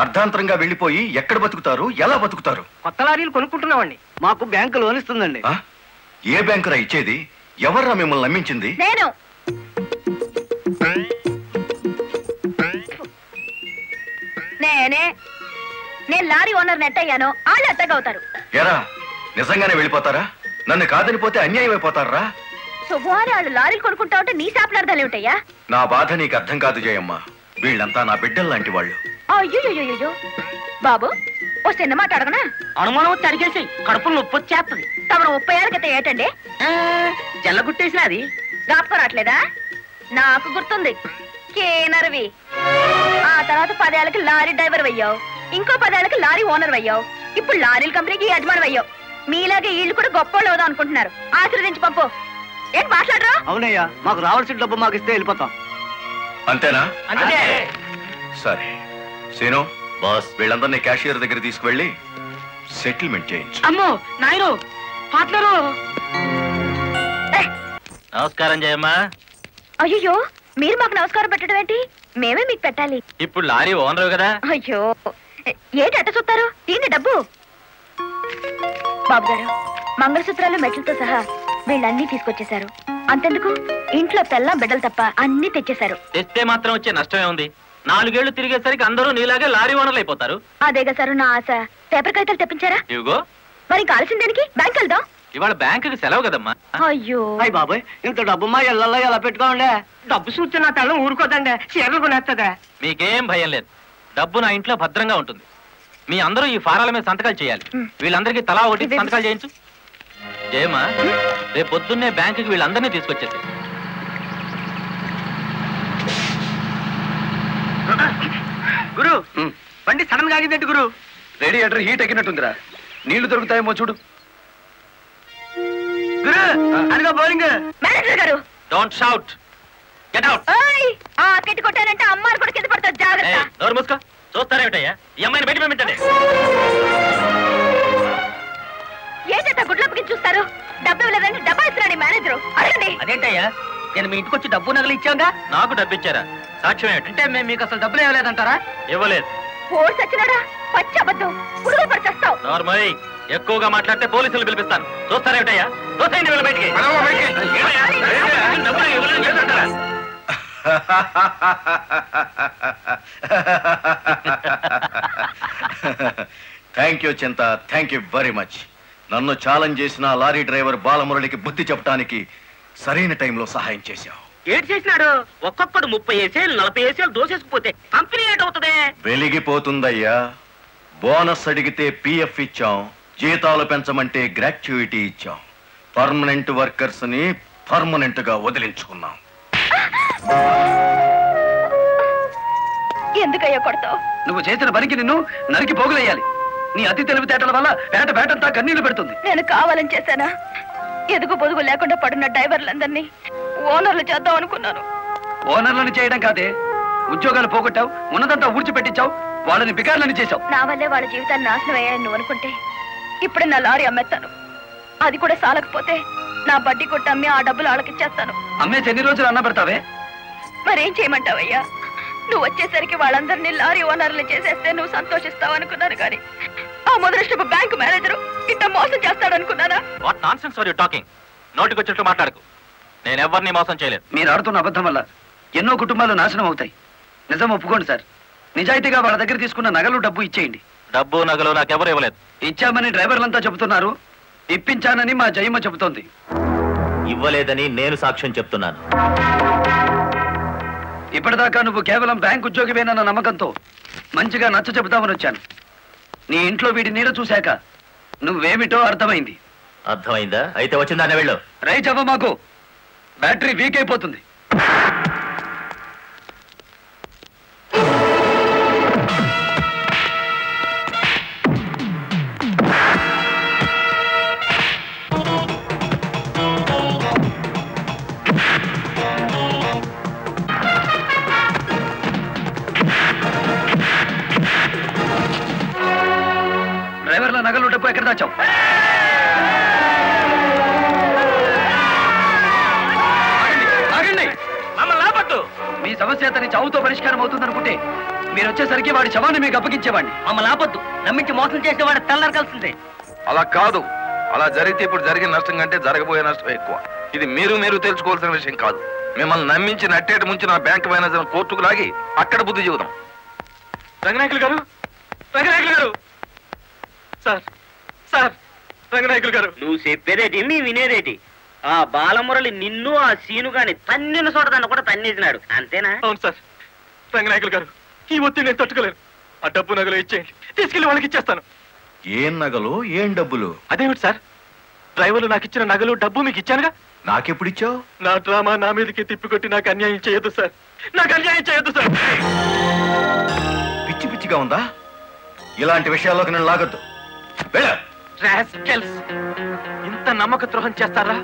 అర్ధాంతరంగా వెళ్ళిపోయి ఎక్కడ బతుకుతారు, ఎలా బతుకుతారు? కొత్త లారీలు కొనుక్కుంటున్నామండి. మాకు బ్యాంకు లోన్ ఇస్తుందండి. ఏ బ్యాంకురా ఇచ్చేది? ఎవర్రా మిమ్మల్ని నమ్మించింది? నేను. నేను లారీ ఓనర్ నెట్ అయ్యాను, వాళ్ళు ఎత్తగవుతారు. ఎరా, నిజంగానే వెళ్ళిపోతారా? నన్ను కాదని పోతే అన్యాయం అయిపోతారా? శుభవారి వాళ్ళు లారీలు కొనుక్కుంటా ఉంటే నీ శాపలార్థాలు ఏమిటయ్యా? నా బాధ నీకు అర్థం కాదు జయమ్మ. వీళ్ళంతా నా బిడ్డలు లాంటి వాళ్ళు. అయ్యో బాబు, ఓ చిన్న మాట అడగనా? అనుమానం వచ్చి అడిగేసి కడుపులు నొప్పి వచ్చేస్తుంది. తమరు 30 ఏళ్ళ క్రితం ఏటండి జల్లగుట్టేసిన అది జ్ఞాపకం రావట్లేదా? నాకు గుర్తుంది, కేనర్వి. ఆ తర్వాత 10 ఏళ్ళకి లారీ డ్రైవర్ అయ్యావు, ఇంకో 10 ఏళ్ళకి లారీ ఓనర్ అయ్యావు, ఇప్పుడు లారీల కంపెనీకి యజమాని అయ్యావు. మీలాగే వీళ్ళు కూడా గొప్ప అవుదాం అనుకుంటున్నారు. ఆశీర్వదించి పంపు. ఏంటి మాట్లాడరా? అవునయ్యా, మాకు రావాల్సిన డబ్బు మాకు ఇస్తే వెళ్ళిపోతాం. అంతేనా? అంతే. సరే సీను బాస్, వీళ్ళందరినీ క్యాషియర్ దగ్గర తీసుకువెళ్ళి సెటిల్మెంట్ చేయించు. అమ్మో నాయను, పార్ట్నరు. నమస్కారం జయమ్మా. అయ్యో, మీరు మాకు నమస్కారం పెట్టడం ఏంటి? మేమే మీకు పెట్టాలి. ఇప్పుడు లారీ ఓనర్ కదా. అయ్యో, ఏంటి అట్ట చూస్తారు? తీయండి డబ్బు. బాబు గారు, మంగళసూత్రాలు మెట్లతో సహా వీళ్ళన్నీ తీసుకొచ్చేశారు. అంతెందుకు, ఇంట్లో పెళ్ళం బిడ్డలు తప్ప అన్ని తెచ్చేశారు. తెస్తే మాత్రం వచ్చే నష్టమే ఉంది. 4 ఏళ్లు తిరిగేసరికి అందరూ నీలాగే లారీ ఓనర్లు అయిపోతారు. అదేగా సారు నా ఆశ. పేపర్ కాగితాలు తెప్పించారా? ఇవిగో. మరి కాల్సిన దానికి బ్యాంక్ వెళ్దాం. ఇవాళ బ్యాంకుకి సెలవు కదమ్మా. అయ్యో అయ్యి బాబాయ్, ఇంత డబ్బు మా ఇళ్ళల్లో ఎలా పెట్టుకోండి? డబ్బు చూస్తే నా తల్లం ఊరుకోదండి, చీరలు కొనేస్తుందా? మీకేం భయం లేదు, డబ్బు నా ఇంట్లో భద్రంగా ఉంటుంది. మీ అందరూ ఈ ఫారాల మీద సంతకాలు చేయాలి. వీళ్ళందరికీ తలా ఒకటి సంతకాలు చేయించు. జయమ్మా, రేపు పొద్దున్నే బ్యాంకుకి వీళ్ళందరినీ తీసుకొచ్చేసి. గురు, బండి సడన్ గా ఆగిందండి గురు. Radiator heat ఎక్కినట్టుందిరా. నీళ్లు దొరుకుతాయేమో చూడు. గురు, అదిగో బౌలింగ్. మేనేజర్ గారు, డోంట్ షౌట్, గెట్ అవుట్. ఆ కెట్టి కొట్టానంటే అమ్మారు కూడా కింద పడతారు, జాగ్రత్త. నోరు మూసుకో. చూస్తారేమిటయ్యా, ఈ అమ్మాయిని బయట పంపించండి. ఏంటంటే గుడ్లప్పకి చూస్తారు? డబ్బు ఇవ్వలేదంటే డబ్బా ఇస్తున్నాడు మేనేజరు. అడగండి. అదేంటయ్యా, నేను మీ ఇంటికి వచ్చి డబ్బు నగలు ఇచ్చాగా? నాకు డబ్బు ఇచ్చారా? సాక్ష్యం ఏమిటి? అంటే మేము మీకు అసలు డబ్బులు ఇవ్వలేదంటారా? ఇవ్వలేదు. పోడు సచ్చినాడా? పచ్చి అబద్ధం. పురుగులు పడి చేస్తావు. నార్మల్ ఎక్కువగా మాట్లాడితే పోలీసులు పిలిపిస్తాను. చూస్తారేమిటయ్యా? చూస్తాయండి వీళ్ళ బయటికి. డబ్బులు ఇవ్వలేదు చేస్తారా? థ్యాంక్ యూ చింత, థ్యాంక్ యూ వెరీ మచ్. నన్ను ఛాలెంజ్ చేసిన లారీ డ్రైవర్ బాలమురళికి బుద్ధి చెప్పడానికి సరైన టైంలో సహాయం చేశావు. ఏడు చేసినాడు? ఒక్కొక్కడు 30 ఏసేలు 40 ఏసేలు దోసేసుకుపోతే కంపెనీ ఏటవుతుంది? వెలిగిపోతుందయ్యా. బోనస్ అడిగితే పిఎఫ్ ఇచ్చాం, జీతాలు పెంచమంటే గ్రాట్యుయిటీ ఇచ్చాం. పర్మనెంట్ వర్కర్స్ ని పర్మనెంట్ గా వదిలించుకున్నాం. ఎందుకయ్యా కొడతావు? నువ్వు చేసిన పనికి నిన్ను నరికి పోగులేయాలి. నీ అతి తెలివితేటల వల్ల పేటంతా కన్నీళ్లు పెడుతుంది. నేను కావాలని చేశానా? ఎదుగు పొదుగు లేకుండా పడున్న డ్రైవర్లందరినీ ఓనర్లు చేద్దాం అనుకున్నాను. ఓనర్లను చేయడం కాదే, ఉద్యోగాలు పోగొట్టావు, ఉన్నదంతా ఊడ్చిపెట్టించావు, వాళ్ళని బికార్లని చేశావు. నా వల్లే వాళ్ళ జీవితాన్ని నాశనం అయ్యాయని నువ్వు అనుకుంటే ఇప్పుడు నా లారీ అమ్మేస్తాను. అది కూడా సాలకపోతే నా బడ్డీ కొట్టి అమ్మి ఆ డబ్బులు వాళ్ళకి ఇచ్చేస్తాను. అమ్మేసి ఎన్ని రోజులు అన్న పెడతావే? మరేం చేయమంటావయ్యా? నువ్వు వచ్చేసరికి వాళ్ళందరినీ లారీ ఓనర్లు చేసేస్తే నువ్వు సంతోషిస్తావు అనుకున్నాను, కానీ ఆ మొదలష్టపు బ్యాంకు మేనేజరు ఇట్లా మోసం చేస్తాడనుకున్నానా? What nonsense are you talking? నోటికొచ్చినట్టు మాట్లాడకు. నేను ఎవరిని మోసం చేయలేదు. మీరు ఆడుతున్న అబద్ధం వల్ల ఎన్నో కుటుంబాలు నాశనం అవుతాయి. నిజం ఒప్పుకోండి సార్. నిజాయితీగా వాళ్ళ దగ్గర తీసుకున్న నగలు డబ్బు ఇచ్చేయండి. డబ్బు నగలు నాకెవరు ఇవ్వలేదు. ఇచ్చామని డ్రైవర్లంతా చెబుతున్నారు, ఇప్పించానని మా జయమ్మ చెబుతోంది. ఇవ్వలేదని నేను సాక్ష్యం చెప్తున్నాను. ఇప్పటిదాకా నువ్వు కేవలం బ్యాంక్ ఉద్యోగివేనన్న నమ్మకంతో మంచిగా నచ్చ చెబుతామని వచ్చాను. నీ ఇంట్లో వీడి నీడ చూశాక నువ్వేమిటో అర్థమైంది. అర్థమైందా? అయితే వచ్చిందానే వెళ్ళు. రైట్ అవ్వ, మాకు బ్యాటరీ వీక్ అయిపోతుంది. డ్రైవర్ల నగలు డబ్బు ఎక్కడ దాచావు? మీ సమస్య అతని చావుతో పరిష్కారం అవుతుందనుకుంటే మీరు వచ్చేసరికి వాడి శవాన్ని మీకు అప్పగించేవాడిని. మమ్మల్ని ఆపొద్దు. నమ్మించి మోసం చేసే వాడు తెల్లారకాల్సిందే. అలా కాదు. అలా జరిగితే ఇప్పుడు జరిగిన నష్టం కంటే జరగబోయే నష్టం ఎక్కువ. ఇది మీరు తెలుసుకోవాల్సిన విషయం కాదు. మిమ్మల్ని నమ్మించి నట్టేటి ముంచి నా బ్యాంక్ మేనేజర్ కోర్టుకు లాగి అక్కడ బుద్ధి చెబుదాం. రంగనాయకులు గారు, రంగనాయకులు గారు, సార్ సార్, రంగనాయకులు గారు. నువ్వు చెప్పేదేటి, నీ వినేదేటి? ఆ బాలమురళి నిన్ను ఆ సీను గాని తన్నిన చోటదాన్ని కూడా తన్నేసినాడు, అంతేనా? అవును సార్. రంగనాయకులు గారు, ఈ ఒత్తిడి నేను తట్టుకోలేను. ఆ డబ్బు నగలు ఇచ్చేయండి, తీసుకెళ్లి వాళ్ళకి ఇచ్చేస్తాను. ఏం నగలు, ఏం డబ్బులు? అదేమిటి సార్, డ్రైవర్లు నాకు ఇచ్చిన నగలు డబ్బు మీకు ఇచ్చానుగా. నాకెప్పుడు ఇచ్చావు? నా డ్రామా నా మీదకి తిప్పికొట్టి నాకు అన్యాయం చేయొద్దు సార్, నాకు అన్యాయం చేయొద్దు సార్. పిచ్చి పిచ్చిగా ఉందా? ఇలాంటి విషయాల్లోకి నేను లాగొద్దు. రాస్కెల్స్, ఇంత నమ్మక ద్రోహం చేస్తారా?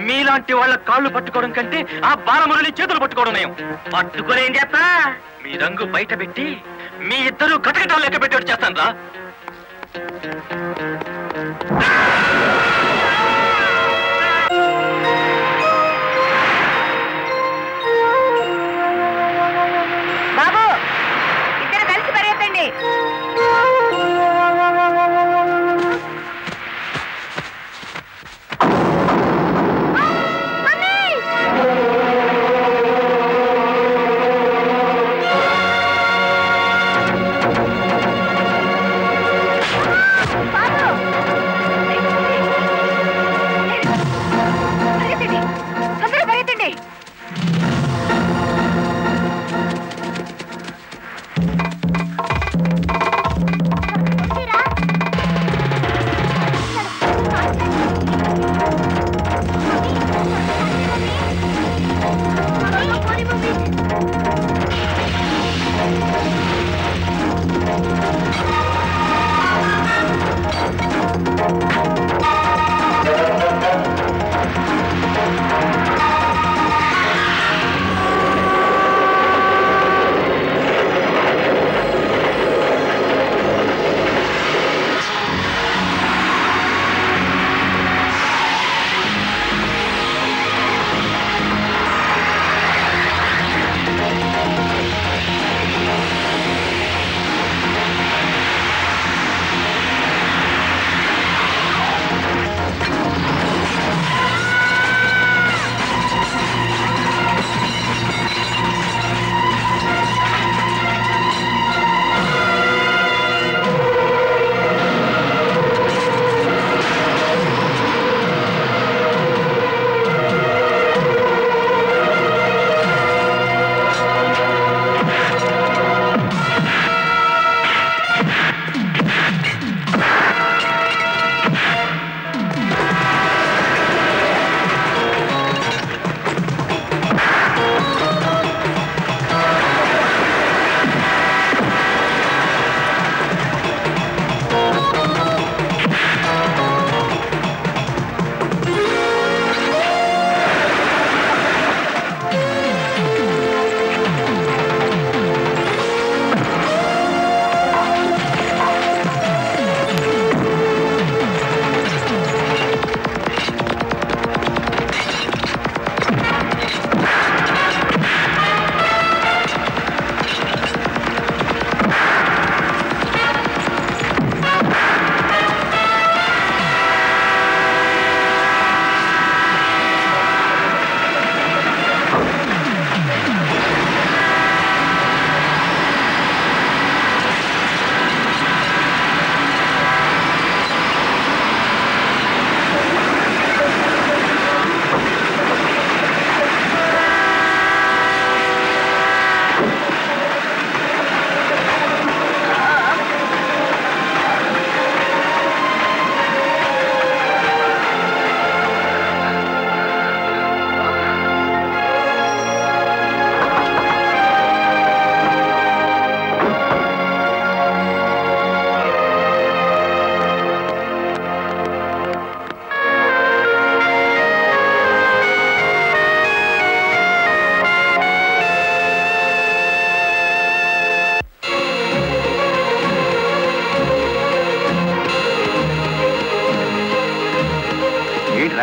మీలాంటి వాళ్ళ కాళ్ళు పట్టుకోవడం కంటే ఆ బాలమురళి చేతులు పట్టుకోవడం నయం. పట్టుకొని ఏం చేస్తా? మీ రంగు బయట పెట్టి మీ ఇద్దరు కటకటాలు లెక్క పెట్టేట్టు చేస్తాను రా. బాబు, ఇద్దరు కలిసి పరిగెత్తండి. బాబు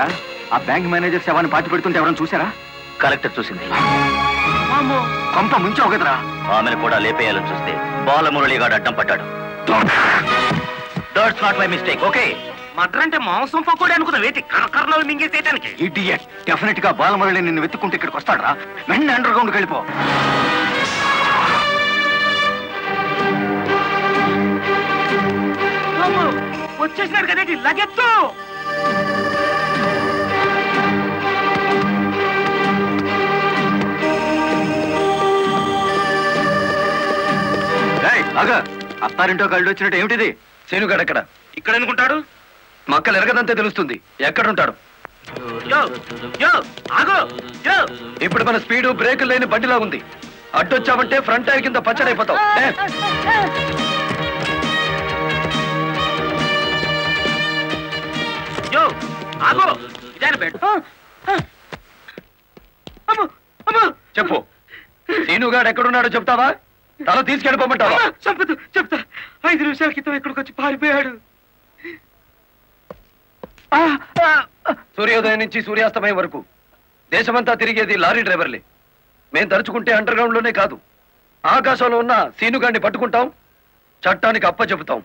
ఏరా ఆ బ్యాంక్ మేనేజర్ శవాన్ని పాతి పెడుతుంటే ఎవరైనా చూసారా? కలెక్టర్ చూసింది. కొంప ముంచావు కదరా. ఆమెను కూడా లేపేయాలని చూస్తే బాలమురళిగాడు అడ్డం పడ్డాడు. That's not my mistake. Okay, murder అంటే మాంసం పకోడీ అనుకున్న వేటి కర్రలు మింగేసేయడానికి. ఇడియట్. డెఫినెట్ గా బాలమురళి నిన్ను వెతుక్కుంటే ఇక్కడికి వస్తాడరా. వెంటనే అండర్ గ్రౌండ్కి వెళ్ళిపో. వచ్చేసినాడు కదేంటి, లగెత్తు. అత్తారింటో కళ్ళు వచ్చినట్టు ఏమిటిది? శేనుగాడు ఎక్కడ? ఇక్కడ అనుకుంటాడు. మక్కలు ఎరగదంతే తెలుస్తుంది. ఎక్కడుంటాడు? ఇప్పుడు మన స్పీడు బ్రేకులు లేని బండిలా ఉంది. అడ్డొచ్చామంటే ఫ్రంట్ టైర్ కింద పచ్చడైపోతావు. చెప్పు, శీనుగాడు ఎక్కడున్నాడో చెప్తావా? తల తీసుకెళ్ళిపోమంటావా? చెప్తా చెప్తా. 5 నిమిషాల క్రితం ఇక్కడికి వచ్చి పారిపోయాడు. సూర్యోదయం నుంచి సూర్యాస్తమయం వరకు దేశమంతా తిరిగేది లారీ డ్రైవర్లే. మేం తలుచుకుంటే అండర్ గ్రౌండ్ లోనే కాదు, ఆకాశంలో ఉన్న శీనుగాడిని పట్టుకుంటాం, చట్టానికి అప్ప చెబుతాం.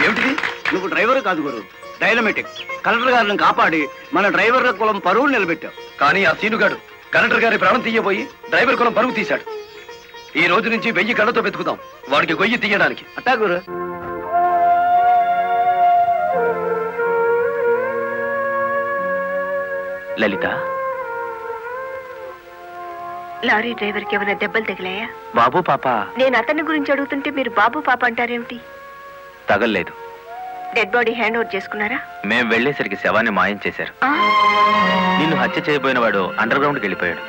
ఏమిటిది? నువ్వు డ్రైవర్ కాదు గురు, డైనమెటిక్. కలెక్టర్ గారిని కాపాడి మన డ్రైవర్ల కులం పరువు నిలబెట్టావు. కానీ ఆ సీనుగాడు కలెక్టర్ గారి ప్రాణం తీయబోయి డ్రైవర్ కులం పరువు తీశాడు. ఈ రోజు నుంచి 1000 కళ్ళతో వెతుకుదాం వాడికి గొయ్యి తీయడానికి. అట్టా గురు. లలిత, లారీ డ్రైవర్ కి ఏమైనా దెబ్బలు తగిలాయా? బాబు పాప. నేను అతని గురించి అడుగుతుంటే మీరు బాబు పాప అంటారేమిటి? తగల్లేదు. డెడ్ బాడీ హ్యాండ్ ఓవర్ చేసుకున్నారా? మేం వెళ్లేసరికి శవాన్ని మాయం చేశారు. నిన్ను హత్య చేయబోయిన వాడు అండర్ గ్రౌండ్కి వెళ్ళిపోయాడు.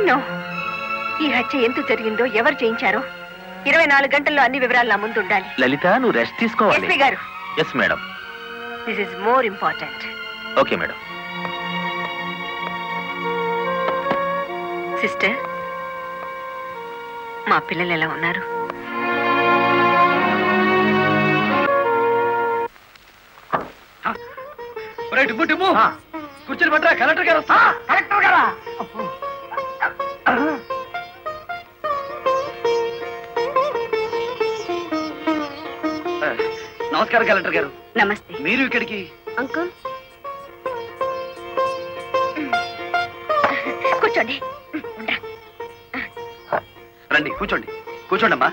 నో, ఈ హత్య ఎందుకు జరిగిందో, ఎవరు చేయించారో 24 గంటల్లో అన్ని వివరాలు నా ముందు ఉండాలి. లలిత, నువ్వు రెస్ట్ తీసుకోవాలి. ఎస్పీ గారు. Yes madam. This is more important. Okay madam. Sister, మా పిల్లలు ఎలా ఉన్నారు? కూర్చొని పట్టరా, కలెక్టర్ గారు. కలెక్టర్ గారా? నమస్కారం కలెక్టర్ గారు. నమస్తే. మీరు ఇక్కడికి? అంకుల్ కూర్చోండి. రండి, కూర్చోండి. కూర్చోండమ్మా.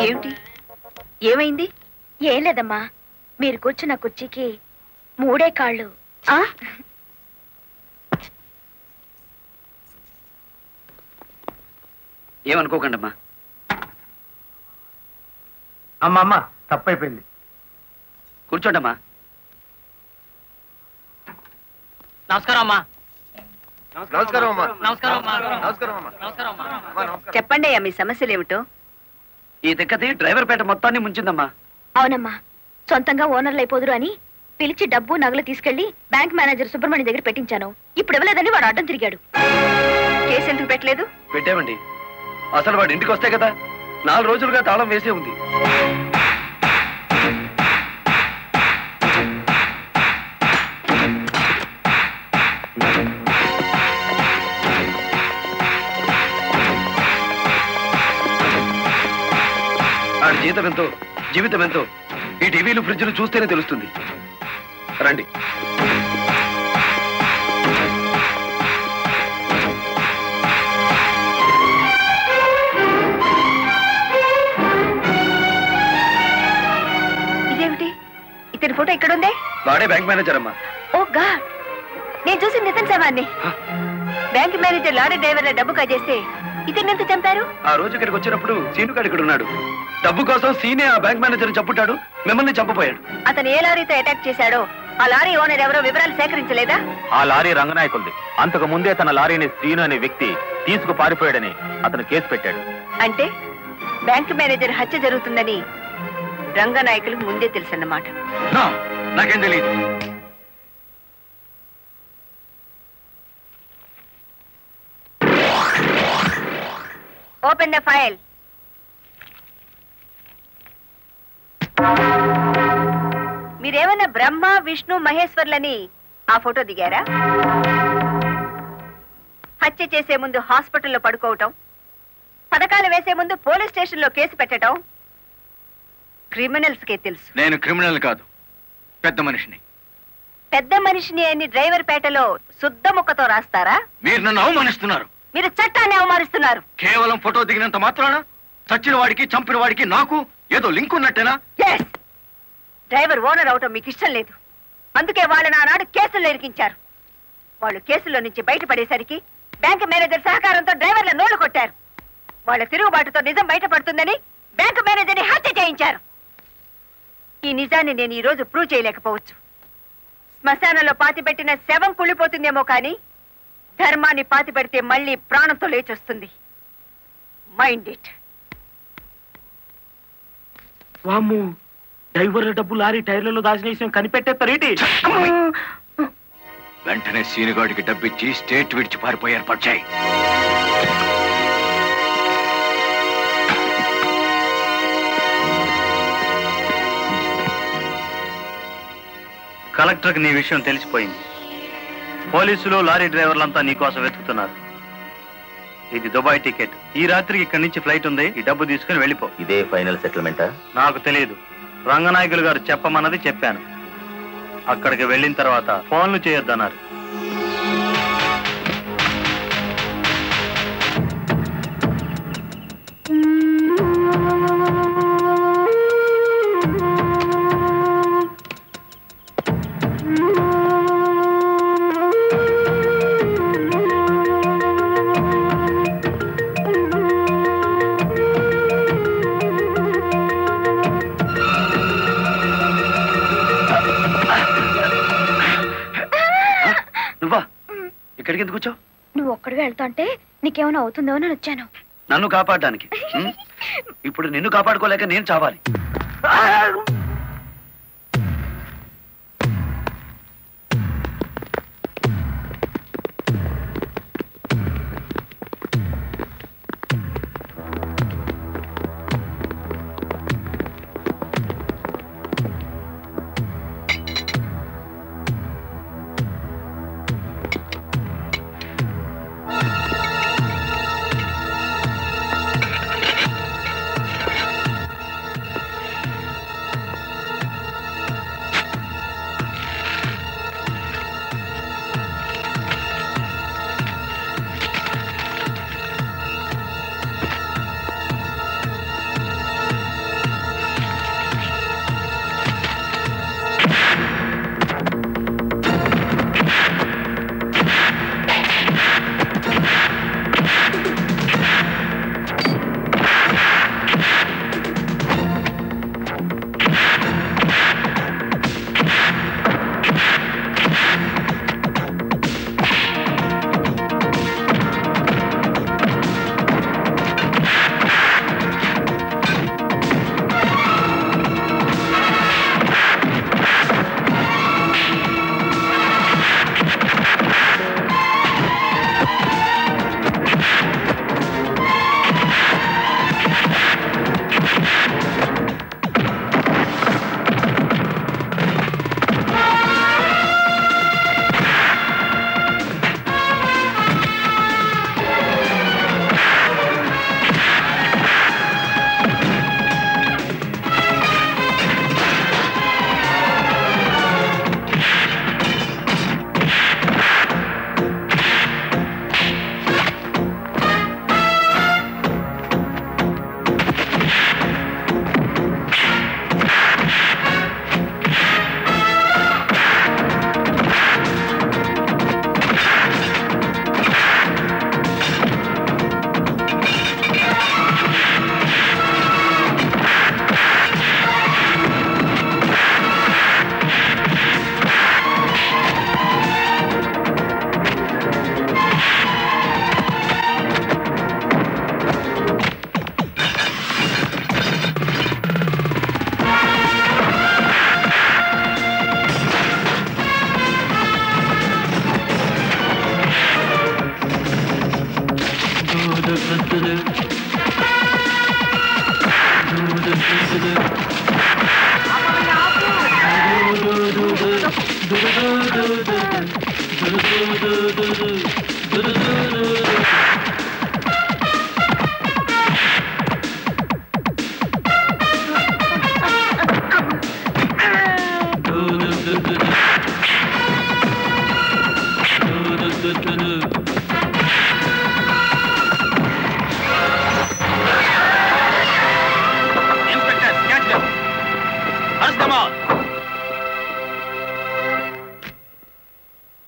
ఏమిటి, ఏమైంది? ఏం లేదమ్మా, మీరు కూర్చున్న కుర్చీకి 3 కాళ్ళు. ఏమనుకోకండి అమ్మా. అమ్మా తప్పైపోయింది. కూర్చోండమ్మా. నమస్కారం అమ్మా. నమస్కారం అమ్మా. నమస్కారం అమ్మా. నమస్కారం అమ్మా. నమస్కారం అమ్మా. చెప్పండి అయ్యా, మీ సమస్యలు ఏమిటో. ఈ దిక్కది డ్రైవర్ పేట మొత్తాన్ని ముంచిందమ్మా. అవునమ్మా, సొంతంగా ఓనర్లు అయిపోదురు అని పిలిచి డబ్బు నగలు తీసుకెళ్లి బ్యాంక్ మేనేజర్ సుబ్రహ్మణ్యం దగ్గర పెట్టించాను. ఇప్పుడు ఇవ్వలేదని వాడు అడ్డం తిరిగాడు. కేసు ఎందుకు పెట్టలేదు? పెట్టామండి. అసలు వాడు ఇంటికి వస్తే కదా, 4 రోజులుగా తాళం వేసే ఉంది. ఆడి జీతం ఎంతో, జీవితం ఎంతో ఈ టీవీలు ఫ్రిడ్జ్లు చూస్తేనే తెలుస్తుంది. రండి. ఇదేమిటి, ఇతని ఫోటో ఎక్కడుందే? వాడే బ్యాంక్ మేనేజర్ అమ్మా. ఓ గాడ్, నేను చూసి నితిన్ శవాన్ని. బ్యాంక్ మేనేజర్ లారీ డ్రైవర్ల డబ్బు కాజేస్తే ఇతన్ని ఎంత చంపారు? ఆ రోజు ఇక్కడికి వచ్చినప్పుడు సీనుగాడు ఇక్కడ ఉన్నాడు. డబ్బు కోసం సీనే ఆ బ్యాంక్ మేనేజర్ చంపుతాడు, మిమ్మల్ని చంపపోయాడు. అతను ఏ లారీతో అటాక్ చేశాడో ఆ లారీ ఓనర్ ఎవరో వివరాలు సేకరించలేదా? ఆ లారీ రంగనాయకుల్ది. అంతకు ముందే తన లారీని శ్రీను అనే వ్యక్తి తీసుకు పారిపోయాడని అతను కేసు పెట్టాడు. అంటే బ్యాంక్ మేనేజర్ హత్య జరుగుతుందని రంగనాయకులకు ముందే తెలుసన్నమాట. నాకేం తెలియదు. Open the file. మీరేమన్నా బ్రహ్మ విష్ణు మహేశ్వర్లని ఆ ఫోటో దిగారా? హత్య చేసే ముందు హాస్పిటల్లో పడుకోవటం, పథకాలు వేసే ముందు పోలీస్ స్టేషన్లో కేసు పెట్టడం క్రిమినల్స్ కే తెలుసు. నేను క్రిమినల్ కాదు, పెద్ద మనిషిని. పెద్ద మనిషిని అని డ్రైవర్ పేటలో శుద్ధ ముక్కతో రాస్తారా? మీరు నన్ను అవమానిస్తున్నారు. మీరు చట్టాన్ని అవమానిస్తున్నారు. కేవలం ఫోటో దిగినంత మాత్రాన చచ్చిన వాడికి చంపిన వాడికి నాకు ఏదో లింక్ ఉన్నట్టేనా? డ్రైవర్ ఓనర్ అవటం మీకు ఇష్టం లేదు. అందుకే వాళ్ళని ఆనాడు కేసుల్లో ఇరికించారు. వాళ్ళు కేసుల్లో నుంచి బయటపడేసరికి బ్యాంకు మేనేజర్ సహకారంతో డ్రైవర్ల నోళ్లు కొట్టారు. వాళ్ళ తిరుగుబాటుతో నిజం బయటపడుతుందని బ్యాంకు మేనేజర్ని హత్య చేయించారు. ఈ నిజాన్ని నేను ఈ రోజు ప్రూవ్ చేయలేకపోవచ్చు. శ్మశానంలో పాతిపెట్టిన శవం కుళ్ళిపోతుందేమో కానీ ధర్మాన్ని పాతిపెడితే మళ్ళీ ప్రాణంతో లేచొస్తుంది. Mind it. వామ్మో, డ్రైవర్ల డబ్బు లారీ టైర్లలో దాచిన విషయం కనిపెట్టేస్తారేంటి? వెంటనే సీనుగాడికి డబ్బిచ్చి స్టేట్ విడిచి పారిపోయి ఏర్పాటు చేయి. కలెక్టర్కి నీ విషయం తెలిసిపోయింది. పోలీసులు లారీ డ్రైవర్లంతా నీ కోసం వెతుకుతున్నారు. ఇది దుబాయ్ టికెట్. ఈ రాత్రికి ఇక్కడి నుంచి ఫ్లైట్ ఉంది. ఈ డబ్బు తీసుకుని వెళ్ళిపో. ఇదే ఫైనల్ సెటిల్మెంటా? నాకు తెలియదు. రంగనాయకులు గారు చెప్పమన్నది చెప్పాను. అక్కడికి వెళ్ళిన తర్వాత ఫోన్లు చేయొద్దన్నారు. ఇక్కడికి ఎందుకు వచ్చావు? నువ్వు ఒక్కడిగా వెళ్తా అంటే నీకేమైనా అవుతుందో అని వచ్చాను. నన్ను కాపాడడానికి. ఇప్పుడు నిన్ను కాపాడుకోలేక నేను చావాలి.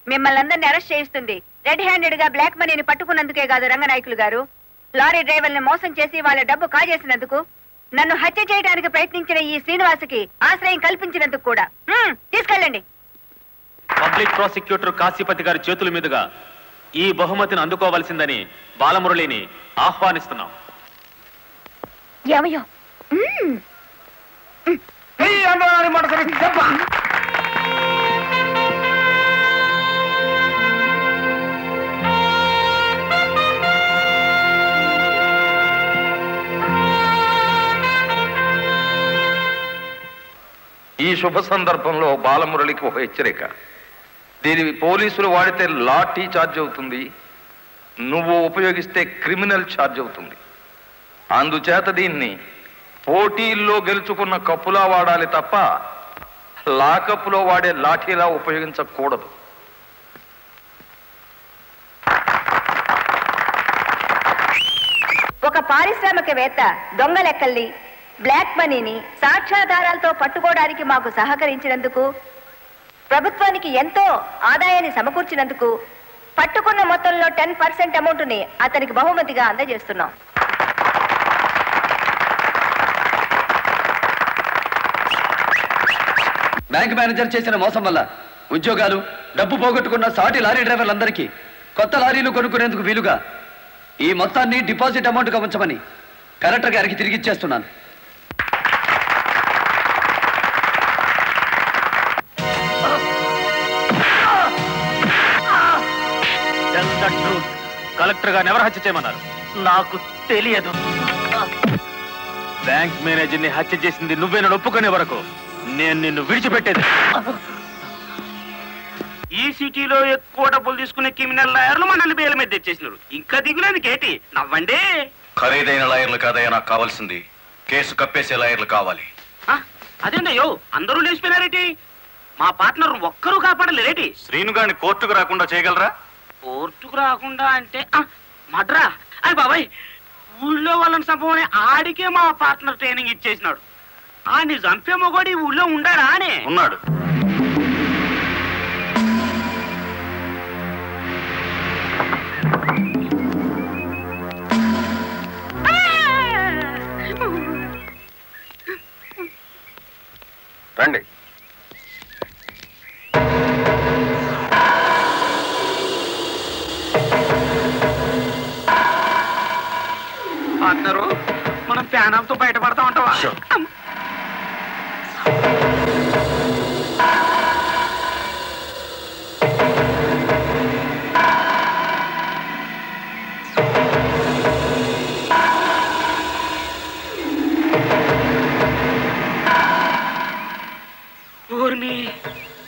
మిమ్మల్ని అందరినీ అరెస్ట్ చేయిస్తుంది. రెడ్ హ్యాండెడ్ గా బ్లాక్ మనీని పట్టుకున్నందుకే కాదు రంగనాయకులు గారు, లారీ డ్రైవర్ని మోసం చేసి వాళ్ళ డబ్బు కాజేసినందుకు, నన్ను హత్య చేయడానికి ప్రయత్నించిన ఈ శ్రీనివాసుకి ఆశ్రయం కల్పించినందుకు కూడా. తీసుకెళ్ళండి. పబ్లిక్ ప్రాసిక్యూటర్ కాశీపతి గారి చేతుల మీదుగా ఈ బహుమతిని అందుకోవలసిందని బాలమురళిని ఆహ్వానిస్తున్నాం. ఏమయ్యో ఈ శుభ సందర్భంలో బాలమురళికి ఒక హెచ్చరిక. దీని పోలీసులు వాడితే లాఠీ ఛార్జ్ అవుతుంది, నువ్వు ఉపయోగిస్తే క్రిమినల్ ఛార్జ్ అవుతుంది. అందుచేత దీన్ని పోటీల్లో గెలుచుకున్న కప్పులా వాడాలి తప్ప లాకప్పులో వాడే లాఠీలా ఉపయోగించకూడదు. ఒక పారిశ్రామికవేత్త దొంగ లెక్కల్ని, బ్లాక్ మనీని సాక్ష్యాధారాలతో పట్టుకోవడానికి మాకు సహకరించినందుకు, ప్రభుత్వానికి ఎంతో ఆదాయాన్ని సమకూర్చినందుకు పట్టుకున్న మొత్తంలో 10% అమౌంట్ని అతనికి బహుమతిగా అందజేస్తున్నాం. బ్యాంక్ మేనేజర్ చేసిన మోసం వల్ల ఉద్యోగాలు, డబ్బు పోగొట్టుకున్న సాటి లారీ డ్రైవర్లందరికీ కొత్త లారీలు కొనుక్కునేందుకు వీలుగా ఈ మొత్తాన్ని డిపాజిట్ అమౌంట్గా ఉంచమని కలెక్టర్ గారికి తిరిగిచ్చేస్తున్నాను. కలెక్టర్ గారిని ఎవరు హత్య చేయమన్నారు? నాకు తెలియదు. బ్యాంక్ మేనేజర్ ని హత్య చేసింది నువ్వేనని ఒప్పుకునే వరకు నేను నిన్ను విడిచిపెట్టేది. ఈ సిటీలో ఎక్కువ డబ్బులు తీసుకునే క్రిమినల్ లాయర్లు మనల్ని బేల మీద తెచ్చేసినారు. ఇంకా దిగులేదు కేటి, నవ్వండి. ఖరీదైన లాయర్లు కాదయ్యా నాకు కావాల్సింది, కేసు కప్పేసే లాయర్లు కావాలి. అదేందయ్యో అందరూ లేచిపోయినారేటి? మా పార్ట్నర్ ఒక్కరూ కాపాడలేరేటి? శ్రీను గారిని కోర్టుకు రాకుండా చేయగలరా? కోర్టుకు రాకుండా అంటే మడ్రా. అయ్యి బాబాయ్, ఊళ్ళో వాళ్ళని చంపమని ఆడికే మా పార్ట్నర్ ట్రైనింగ్ ఇచ్చేసినాడు. ఆడిని చంపే మొగోడి ఊళ్ళో ఉండాడా అని? ఉన్నాడు. రండి. పార్ట్నరు, మనం ప్యానాలతో బయటపడతా ఉంటావా?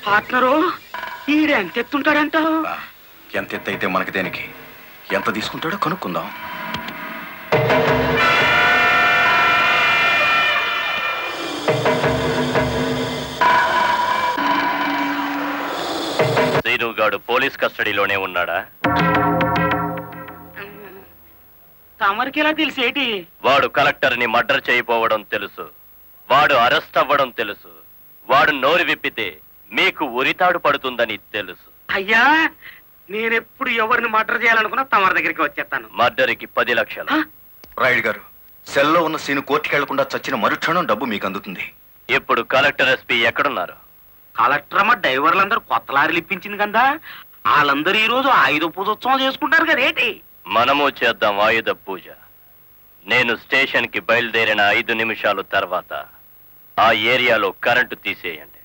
పార్ట్నరు, ఈడు ఎంత ఎత్తుంటాడంటావు? ఎంత ఎత్తు అయితే మనకి దేనికి, ఎంత తీసుకుంటాడో కనుక్కుందాం. శ్రీనుగాడు పోలీస్ కస్టడీలోనే ఉన్నాడా? తమరికి ఎలా తెలిసేటి? వాడు కలెక్టర్ ని మర్డర్ చేయబోవడం తెలుసు, వాడు అరెస్ట్ అవ్వడం తెలుసు, వాడు నోరు విప్పితే మీకు ఉరితాడు పడుతుందని తెలుసు. అయ్యా, నేనెప్పుడు ఎవరిని మర్డర్ చేయాలనుకున్నా తమరి దగ్గరికి వచ్చేస్తాను. మర్డర్కి 10 లక్షలు. రాయుడు గారు, సెల్లో ఉన్న సీను కోర్టుకి వెళ్లకుండా చచ్చిన మరుక్షణం డబ్బు మీకు అందుతుంది. ఇప్పుడు కలెక్టర్ ఎస్పీ ఎక్కడున్నారు? కలెక్టర్ అమ్మ డ్రైవర్లందరూ కొత్త లారీలు ఇప్పించింది కదా, వాళ్ళందరూ ఈ రోజు ఆయుధ పూజోత్సవం చేసుకుంటారు కదేటి? మనము చేద్దాం ఆయుధ పూజ. నేను స్టేషన్ కి బయలుదేరిన 5 నిమిషాల తర్వాత ఆ ఏరియాలో కరెంటు తీసేయండి,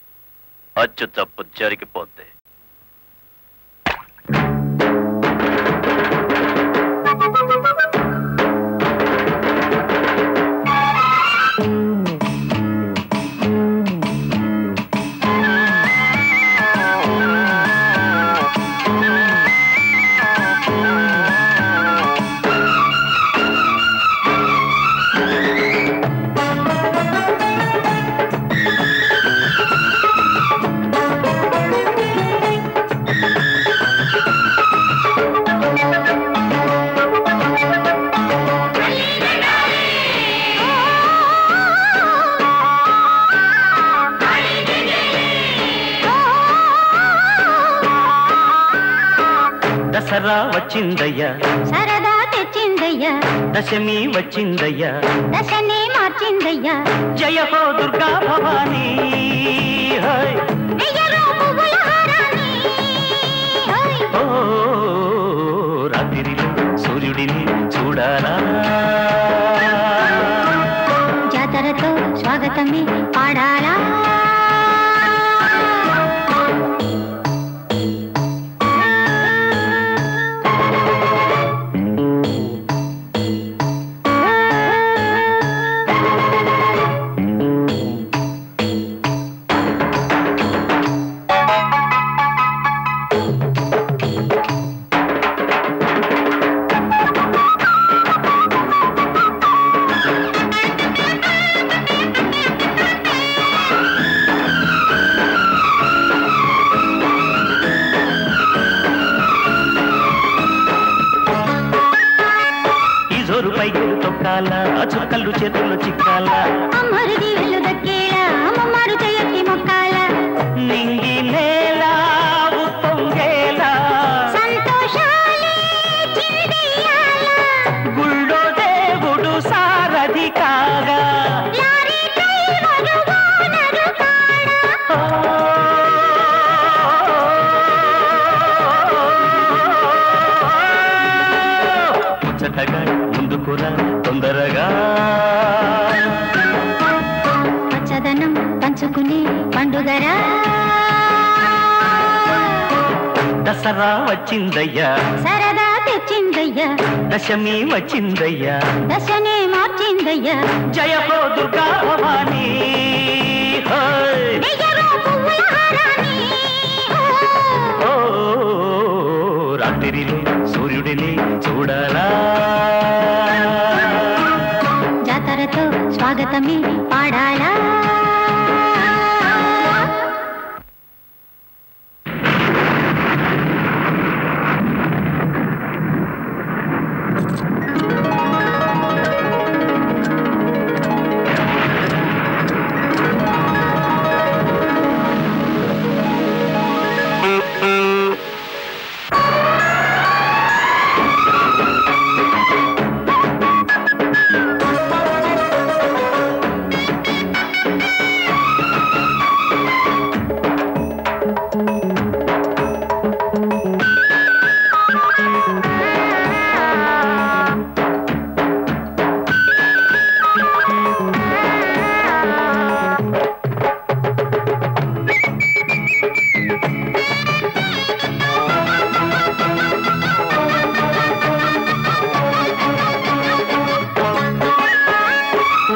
అచ్చు తప్పు జరిగిపోద్ది. దసరా వచ్చిందయ్యా సరదా తెచ్చిందయ్యా దశమి వచ్చిందయ్యా దశనే మార్చిందయ్యా జయ హో దుర్గా భవానీ హై వెయ్యరో పువ్వుల హారాన్ని హై ఓ రాత్రిలో సూర్యుడిని చూడాలా జాతరతో స్వాగతమే పాడాలా చుక్కలు చేతుల్లో చిక్కాల అమ్మరిది వెళ్ళు దక్కేలా అమ్మమ్మారు చేయట్టి మొక్కాల నింగి నేల ఉప్పొంగేలా సంతోషాలే చిందియాల గుళ్ళో దేవుడు సారథి కాగా లారీ డ్రైవరు ఓనరు కాడా ముచ్చటగా ముందుకురా తొందరగా పచ్చదనం పంచుకునే పండుగరా దసరా వచ్చిందయ్యా సరదా తెచ్చిందయ్యా దశమి వచ్చిందయ్యా దశనే మార్చిందయ్యా జయ హో దుర్గా భవానీ హై వెయ్యరో పువ్వుల హారాన్ని ఓ రాత్రిలో సూర్యుడిని చూడాలా జాతరతో స్వాగతమే పాడాలా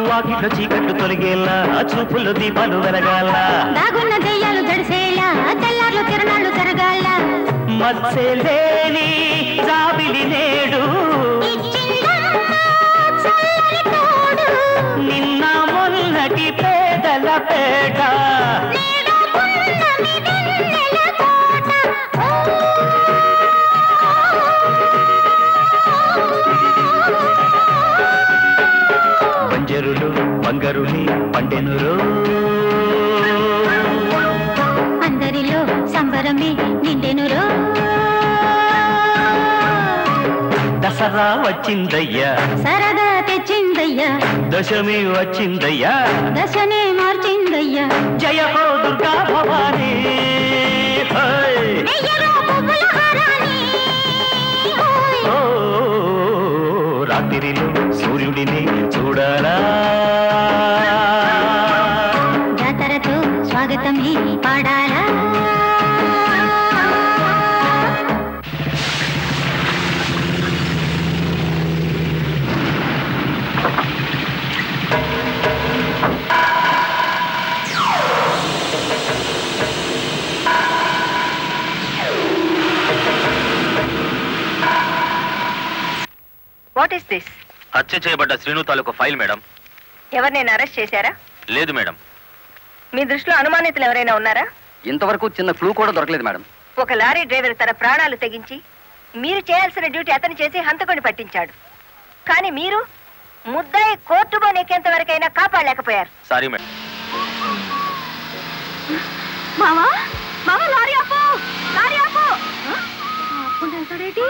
వాకిట్లో చీకట్లు తొలగేలా చూపుల్లో దీపాలు వెలగాల దాగున్న దెయ్యాలు జడిసేలా తెల్లార్లు తిరణాలు జరగాల మత్స్యలేని జాబిలి నేడు చల్లని తోడు నిన్న మొన్నటి పేదల పేట నేడు పున్నమి వెన్నెల కోట బంజరులు బంగరుని పండెనురు అందరిలో సంబరమే నిండెనురో దసరా వచ్చిందయ్యా సరదా తెచ్చిందయ్యా దశమి వచ్చిందయ్యా దశనే మార్చిందయ్యా జయ హో దుర్గా భవానీ హై వెయ్యరో పువ్వుల హారాన్ని ఓ రాత్రిలో సూర్యుడిని చూడాలా జాతరతో స్వాగతమే పాడాలా వాట్ ఇస్ దిస్? హత్య చేయబడ్డ శ్రీను తాలూకు ఫైల్ మేడం. ఎవరినైనా అరెస్ట్ చేశారా? లేదు మేడం. మీ దృష్టిలో అనుమానితులు ఎవరైనా ఉన్నారా? ఇంతవరకు చిన్న క్లూ కూడా దొరకలేదు మేడం. ఒక లారీ డ్రైవర్ తన ప్రాణాలు తెగించి మీరు చేయాల్సిన డ్యూటీ అతను చేసి హంతకుని పట్టించాడు. కానీ మీరు ముద్దాయి కోర్టులో నెక్కేంత వరకైనా కాపాడలేకపోయారు. Sorry madam. మామా మామా లారీ ఆపు, లారీ ఆపు. మరేటి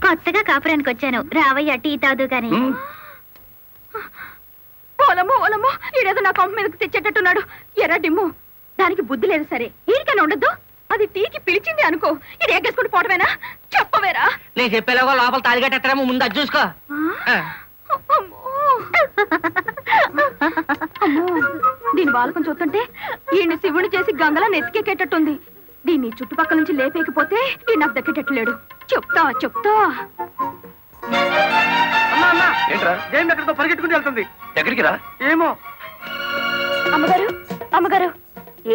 కొత్తగా కాపురానికి వచ్చాను. రావయ్య టీ తాదు గాని. ఓలమ్మో ఓలమ్మో ఈడేదో నా కొంప మీదకి తెచ్చేటట్టున్నాడు. ఎర్ర డిమ్ము, దానికి బుద్ధి లేదు సరే, ఈడికైనా ఉండద్దు. అది టీకి పిలిచింది అనుకో, ఇది ఎగ్గేసుకుని పోవటమేనా? చెప్పవేరా? నేను చెప్పేలాగా లోపల తాలిగట్టేమో ముందు అది చూసుకో. దీని బాలకం చూస్తుంటే ఈయన్ని శివుని చేసి గంగలా నెత్తికెక్కేటట్టుంది. దీన్ని చుట్టుపక్కల నుంచి లేపేకపోతే ఈ నాకు దక్కేటట్లేడు. చెప్తా చెప్తా. ఏంట్రా జైన్ ఎక్కడితో పరిగెట్టుకుని వెళ్తుంది? ఎక్కడికి రా? ఏమో. అమ్మగారు అమ్మగారు,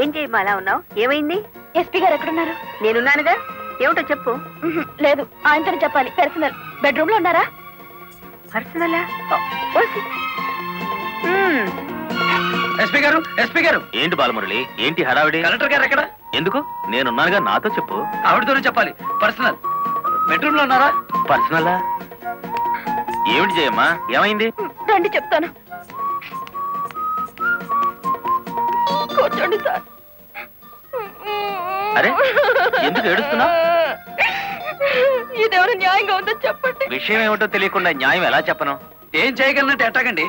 ఏం చేయమ్మా అలా ఉన్నావు? ఏమైంది? ఎస్పీ గారు ఎక్కడున్నారు? నేనున్నానుగా, ఏమిటో చెప్పు. లేదు, ఆయనతోనే చెప్పాలి. పర్సనల్. బెడ్రూమ్ లో ఉన్నారా? పర్సనలా? ఎస్పీ గారు, ఎస్పీ గారు. ఏంటి బాలమురళి, ఏంటి హడావిడి? కలెక్టర్ గారు ఎక్కడ? ఎందుకు? నేనున్నానుగా, నాతో చెప్పు. ఆవిడతోనే చెప్పాలి. పర్సనల్. బెడ్రూమ్ లో ఉన్నారా? పర్సనలా? ఏమిటి జయమ్మా, ఏమైంది? రండి చెప్తాను. కూర్చోండి సార్. అరే, ఎందుకు ఏడుస్తున్నావు? ఇదేమైనా న్యాయంగా ఉందో చెప్పండి. విషయం ఏమిటో తెలియకుండా న్యాయం ఎలా చెప్పను? ఏం చేయగలనంటే ఎట్టాగండి?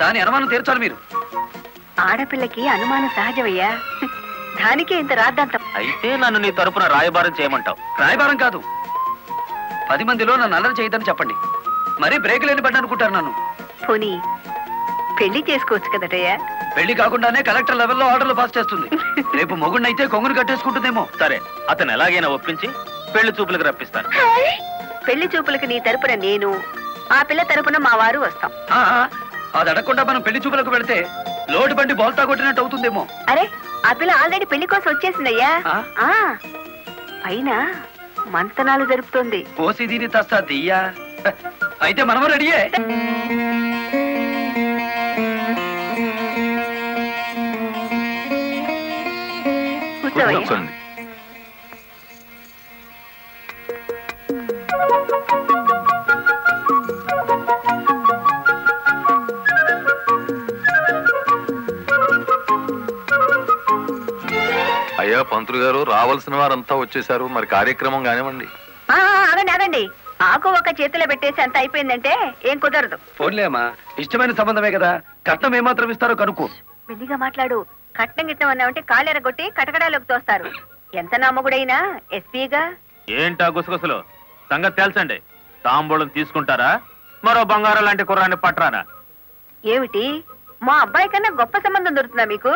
దాని అనుమానం తీర్చాలి మీరు. ఆడపిల్లకి అనుమానం సహజమయ్యా, దానికే ఇంత రాద్దాంతం. అయితే నన్ను నీ తరపున రాయబారం చేయమంటావు? రాయబారం కాదు, 10 మందిలో నన్ను అల్లరి చేయదని చెప్పండి. మరీ బ్రేక్ లేని పడ్డ అనుకుంటారు నన్ను. పోనీ పెళ్లి చేసుకోవచ్చు కదటయ్యా? పెళ్లి కాకుండానే కలెక్టర్ లెవెల్లో ఆర్డర్లు పాస్ చేస్తుంది. రేపు మొగుడినైతే కొంగును కట్టేసుకుంటుందేమో. సరే, అతను ఎలాగైనా ఒప్పించి పెళ్లి చూపులకు రప్పిస్తాను. పెళ్లి చూపులకు నీ తరపున నేను, ఆ పిల్ల తరపున మా వారు వస్తాం. అది అడగకుండా మనం పెళ్లి చూపులకు వెళితే లోటు బండి బోల్తా కొట్టినట్టు అవుతుందేమో. అరే, ఆ పిల్ల ఆల్రెడీ పెళ్లి కోసం వచ్చేసిందయ్యా. పైన మంతనాలు జరుపుతోంది. పోసి దీని తస్తా దియ్యా. అయితే మనము రెడీయే. కూర్చోవయ్యా. అయ్యా పంతులు గారు, రావాల్సిన వారంతా వచ్చేసారు. మరి కార్యక్రమం కానివ్వండి. ఆగండి ఆగండి, ఆకు ఒక చేతిలో పెట్టేసి అంత అయిపోయిందంటే ఏం కుదరదు. పోన్లే అమ్మా, ఇష్టమైన సంబంధమే కదా, కట్నం ఏమాత్రం ఇస్తారో కనుక్కో. మెల్లిగా మాట్లాడు. కట్నం గిట్నం అన్నామంటే కాళ్ళెరగొట్టి కటకడాలోకి తోస్తారు. ఎంత నమ్మగుడైనా ఎస్పీగా. ఏంటా గుసగుసలు? సంగతి తెలుసండి. తాంబూలం తీసుకుంటారా? మరో బంగారం లాంటి కుర్రాన్ని పట్టరానా? ఏమిటి, మా అబ్బాయి కన్నా గొప్ప సంబంధం దొరుకుతుందా మీకు?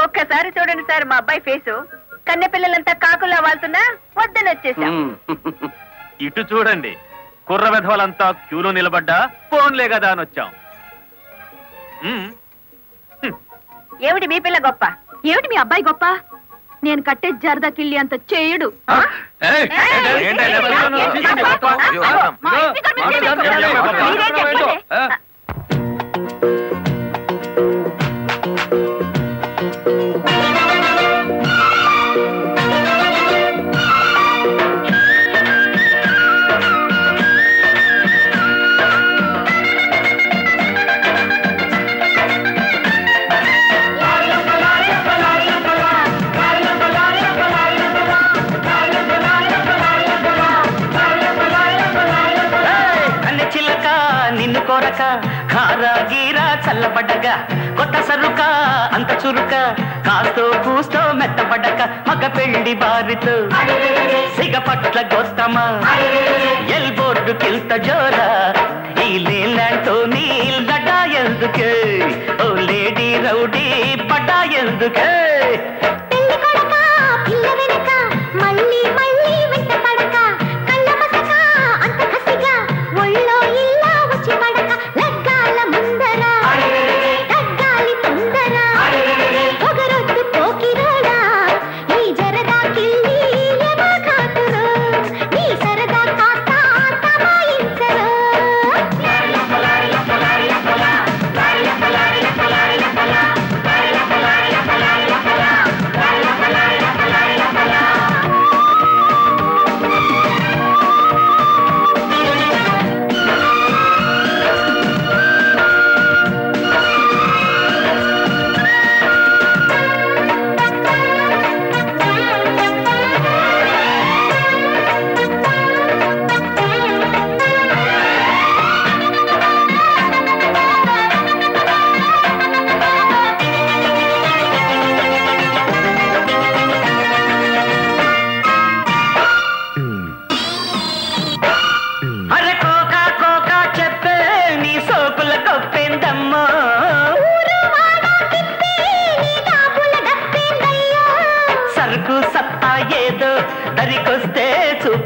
ఒక్కసారి చూడండి సార్ మా అబ్బాయి ఫేసు. కన్నె పిల్లలంతా కాకుల్లా వాళ్తున్నా వద్దని వచ్చేసాం. ఇటు చూడండి, కుర్ర వెధవలంతా క్యూలో నిలబడ్డా ఫోన్లే కదా అని వచ్చాం. ఏమిటి మీ పిల్ల గొప్ప? ఏమిటి మీ అబ్బాయి గొప్ప? నేను కట్టే జరదా కిళ్ళి అంత చేయడు. కొరక హారా గీరా చల్లబడ్డగా కొత్త సరుక అంత చురుక కాస్తో కూస్తో మెత్తబడ్డక మగ పెళ్లి బారితో సిగ పట్ల గొస్తమా ఎల్బోర్డు కిల్త జోరా ఈ లేలాంటో నీళ్ళడా ఎందుకే ఓ లేడీ రౌడీ పడ్డా ఎందుకే మళ్ళీ మళ్ళీ వెంట పడక కళ్ళ మసక అంత కసిగా ఒళ్ళో ఇల్లా వచ్చి పడక లగ్గాల ముందర తగ్గాలి తొందర పొగరొద్దు పోకిరోడా ఈ జరదా కిల్లి ఎమా కాతురు ఈ సరదా కాస్త తమాయించరు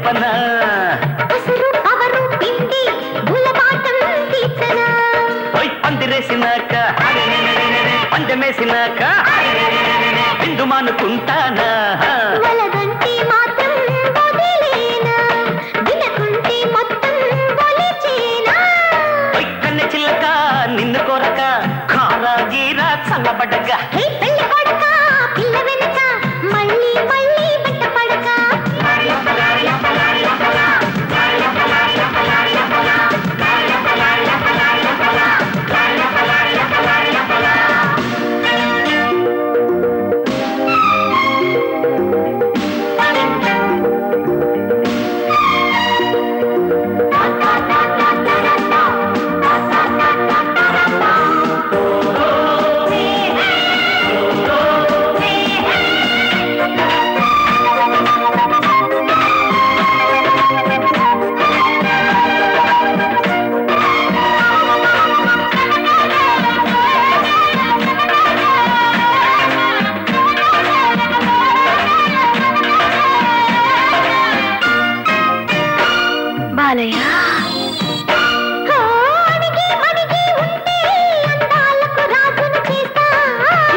చెప్పనా పందిరేసినాక పందెమేసినాక బిందు మానుకుంటానా కన్నె చిల్లక నిన్ను కొరక కారా గీరా చల్లబడ్డగా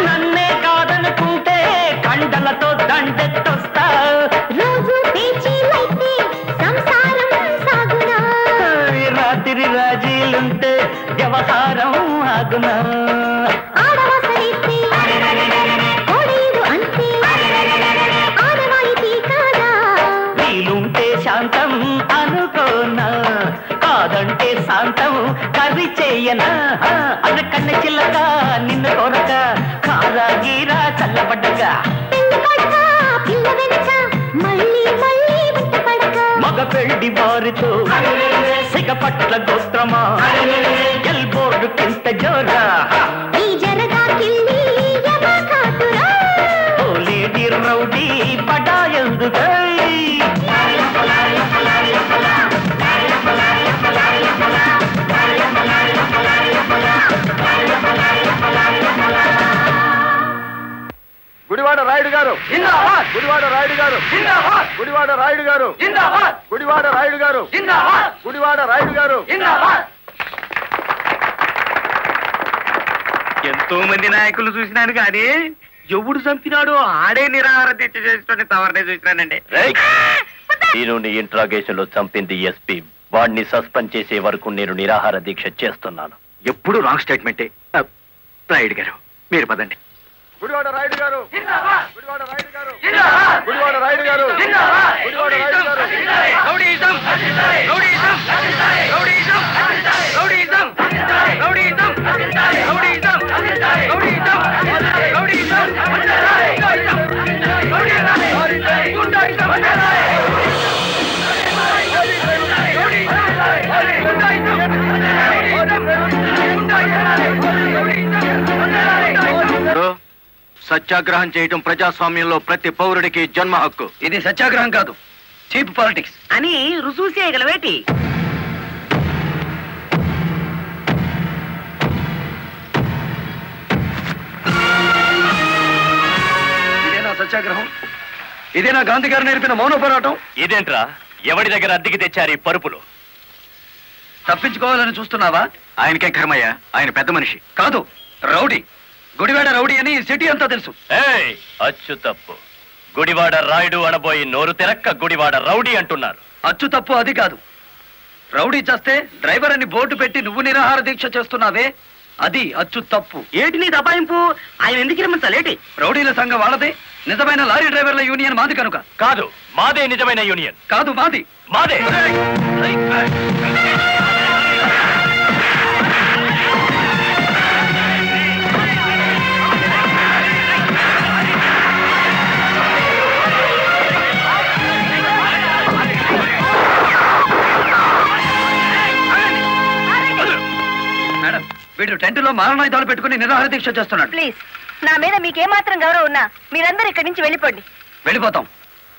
నన్నే కాదనుకుంటే కండలతో దండెత్తొస్తా రాత్రి రాజీలుంటే వ్యవహారం ఆగునా వీలుంటే శాంతం అనుకోనా కాదంటే శాంతం కవి చెయ్యనా అది కన్న చిల్లక నిన్ను కొరక కారా గీరా చల్లబడ్డగా మగ పెళ్లి వారితో సిగపట్ల గోత్రమా ఎల్బోర్డు కింత జోరా లేడీ రౌడీ పడాయందుకై గుడివాడ రాయుడు గారు గుడివాడ రాయుడు గారు గుడివాడ రాయుడు గారు గుడివాడ రాయుడు గారు గుడివాడ రాయుడు గారు ఎంతో మంది నాయకులు చూసినాను కానీ ఎవడు చంపినాడో ఆడే నిరాహార దీక్ష చేసుకుని తవరనే చూసినానండి. నేను ఇంట్రాగేషన్ లో చంపింది ఎస్పీ. వాడిని సస్పెండ్ చేసే వరకు నేను నిరాహార దీక్ష చేస్తున్నాను. ఎప్పుడు రాంగ్ స్టేట్మెంటే. రాయుడు గారు మీరు పదండి. గుడివాడ రాయుడు గారు గుడివాడ రాయుడు గారు గుడివాడ రాయుడు గారు గుడివాడ రాయుడు గారు rowdyism rowdyism rowdyism rowdyism rowdyism rowdyism rowdyism rowdyism సత్యాగ్రహం చేయటం ప్రజాస్వామ్యంలో ప్రతి పౌరుడికి జన్మ హక్కు. ఇది సత్యాగ్రహం కాదు, చీప్ పాలిటిక్స్ అని రుజువు చేయగలవేటి? ఇదేనా సత్యాగ్రహం? ఇదేనా గాంధీ గారు నేర్పిన మౌన పోరాటం? ఇదేంట్రా ఎవడి దగ్గర అద్దెకి తెచ్చారు ఈ పరుపులు? తప్పించుకోవాలని చూస్తున్నావా? ఆయనకే కర్మయ్య, ఆయన పెద్ద మనిషి కాదు, రౌడీ. గుడివాడ రౌడీ అని సిటీ అంతా తెలుసు. అచ్చు తప్పు. గుడివాడ రాయుడు అనబోయి నోరు తెరక్క గుడివాడ రౌడీ అంటున్నారు. అచ్చు తప్పు అది కాదు. రౌడీ చేస్తే డ్రైవర్ అని బోర్డు పెట్టి నువ్వు నిరాహార దీక్ష చేస్తున్నావే, అది అచ్చు తప్పు. ఏటి నీ దబాయింపు? ఆయన ఎందుకు రమ్మించాలేటి? రౌడీల సంఘం వాళ్ళదే, నిజమైన లారీ డ్రైవర్ల యూనియన్ మాది కనుక. కాదు, మాదే నిజమైన యూనియన్. కాదు, మాది. మాదే. మేడం, వీడు టెంట్లో మారణాయుధాలు పెట్టుకుని నిరాహార దీక్ష చేస్తున్నాడు. ప్లీజ్, నా మీద మీకేమాత్రం గౌరవం ఉన్నా మీరందరూ ఇక్కడి నుంచి వెళ్ళిపోండి. వెళ్ళిపోతాం.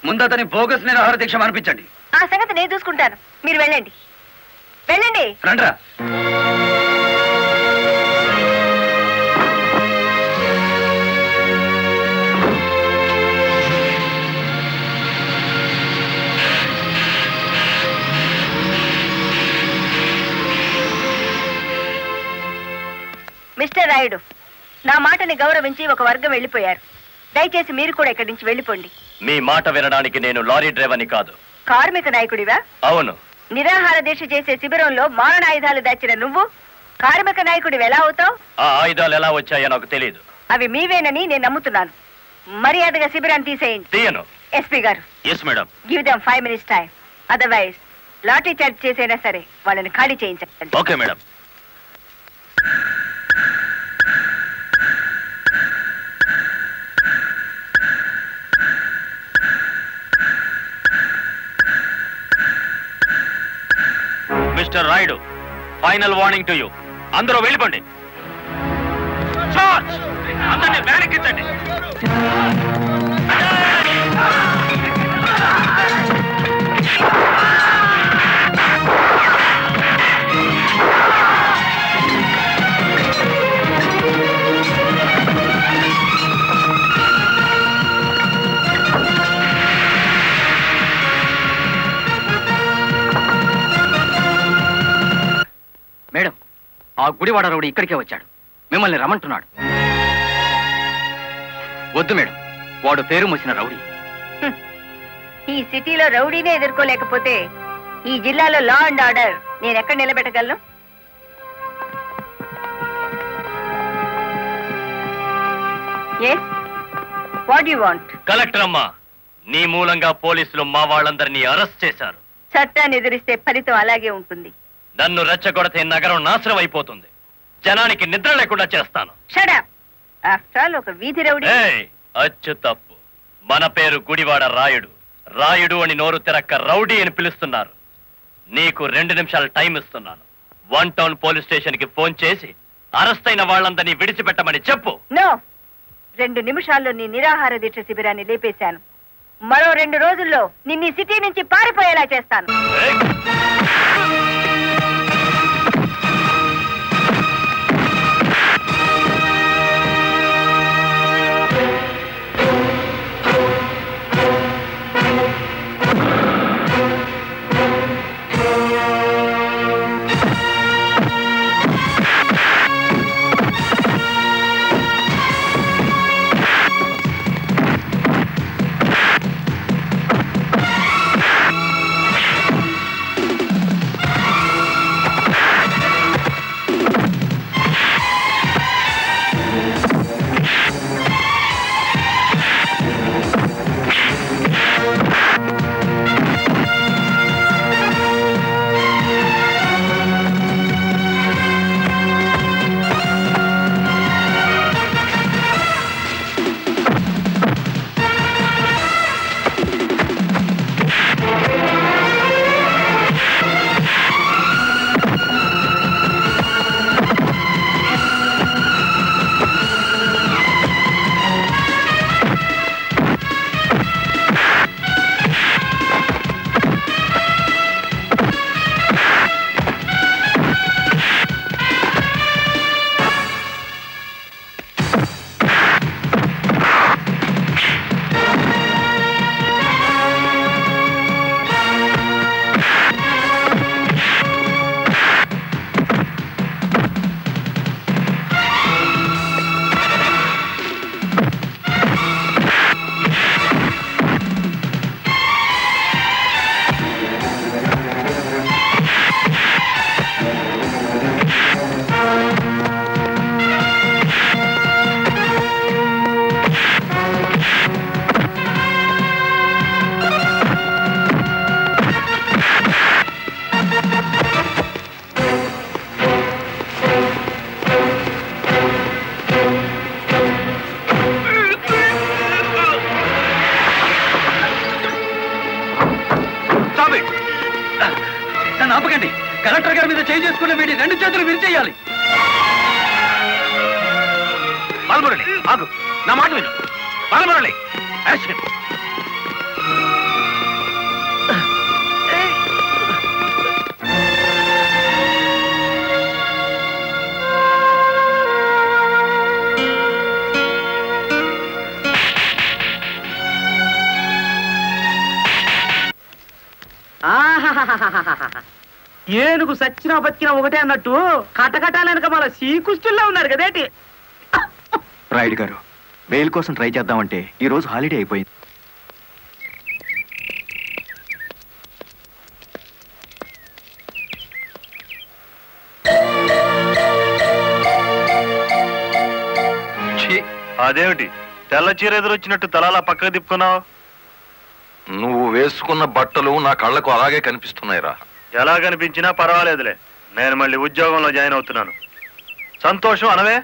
ముందు అతని బోగస్ నిరాహార దీక్ష అనిపించండి. ఆ సంగతి నేను చూసుకుంటాను, మీరు వెళ్ళండి. వెళ్ళండి. రండ్రా. మిస్టర్ రాయుడు, నా మాటని గౌరవించి ఒక వర్గం వెళ్ళిపోయారు. దయచేసి మీరు కూడా ఇక్కడి నుంచి వెళ్ళిపోండి. మీ మాట వినడానికి నేను లారీ డ్రైవర్ని కాదు. కార్మిక నాయకుడివా? అవును. నిరాహార దీక్ష చేసే శిబిరంలో మారణాయుధాలు దాచిన నువ్వు కార్మిక నాయకుడివి ఎలా అవుతావు? ఆ ఆయుధాలు ఎలా వచ్చాయో నాకు తెలియదు. అవి మీవేనని నేను నమ్ముతున్నాను. మర్యాదగా శిబిరాన్ని తీసేయండి. తీయను. ఎస్పీ గారు, yes madam. Give them 5 minutes time. Otherwise lathi charge చేసైనా సరే వాళ్ళని ఖాళీ చేయించండి. Okay madam. Mister Rayudu, final warning to you. అందరూ వెళ్ళిపోండి. చార్జ్! అందరినీ వ్యాన్ ఎక్కించండి. మేడం, ఆ గుడివాడ రౌడీ ఇక్కడికే వచ్చాడు. మిమ్మల్ని రమ్మంటున్నాడు. వద్దు మేడం, వాడు పేరు మోసిన రౌడీ. ఈ సిటీలో రౌడీనే ఎదుర్కోలేకపోతే ఈ జిల్లాలో లా అండ్ ఆర్డర్ నేను ఎక్కడ నిలబెట్టగలను? Yes, what you want? Collector అమ్మా, నీ మూలంగా పోలీసులు మా వాళ్ళందరినీ అరెస్ట్ చేశారు. చట్టాన్ని ఎదిరిస్తే ఫలితం అలాగే ఉంటుంది. నన్ను రెచ్చగొడితే నగరం నాశనం అయిపోతుంది. జనానికి నిద్ర లేకుండా చేస్తాను. Shut up. ఆఫ్టర్ ఆల్ ఒక వీధి రౌడీ. ఏయ్, అచ్చు తప్పు. మన పేరు గుడివాడ రాయుడు. రాయుడు అని నోరు తిరక్క రౌడీ అని పిలుస్తున్నారు. నీకు 2 నిమిషాలు టైం ఇస్తున్నాను. 1 టౌన్ పోలీస్ స్టేషన్ కి ఫోన్ చేసి అరెస్ట్ అయిన వాళ్ళందరినీ విడిచిపెట్టమని చెప్పు. నో, 2 నిమిషాల్లో నీ నిరాహార దీక్ష శిబిరాన్ని లేపేశాను. మరో 2 రోజుల్లో నిన్ను సిటీ నుంచి పారిపోయేలా చేస్తాను. ఆపకండి. కలెక్టర్ గారి మీద చేయి చేసుకున్న వీడి 2 చేతులు విరిచేయాలి. బాలమురళి, ఆగు. నా మాట విను. బాలమురళి, యాక్షన్. ఏనుగు సచ్చినా బతికినా ఒకటే అన్నట్టు కటకటాలనక మన శ్రీకృష్ణుల్లో ఉన్నారు కదేటి. రాయుడు గారు, బెయిల్ కోసం ట్రై చేద్దామంటే ఈ రోజు హాలిడే అయిపోయింది. అదేమిటి తెల్ల చీర ఎదురొచ్చినట్టు తలాలా పక్కకు తిప్పుకున్నావు? నువ్వు వేసుకున్న బట్టలు నా కళ్ళకు అలాగే కనిపిస్తున్నాయిరా. ఎలా కనిపించినా పర్వాలేదులే, నేను మళ్ళీ ఉద్యోగంలో జాయిన్ అవుతున్నాను. సంతోషం అనవే.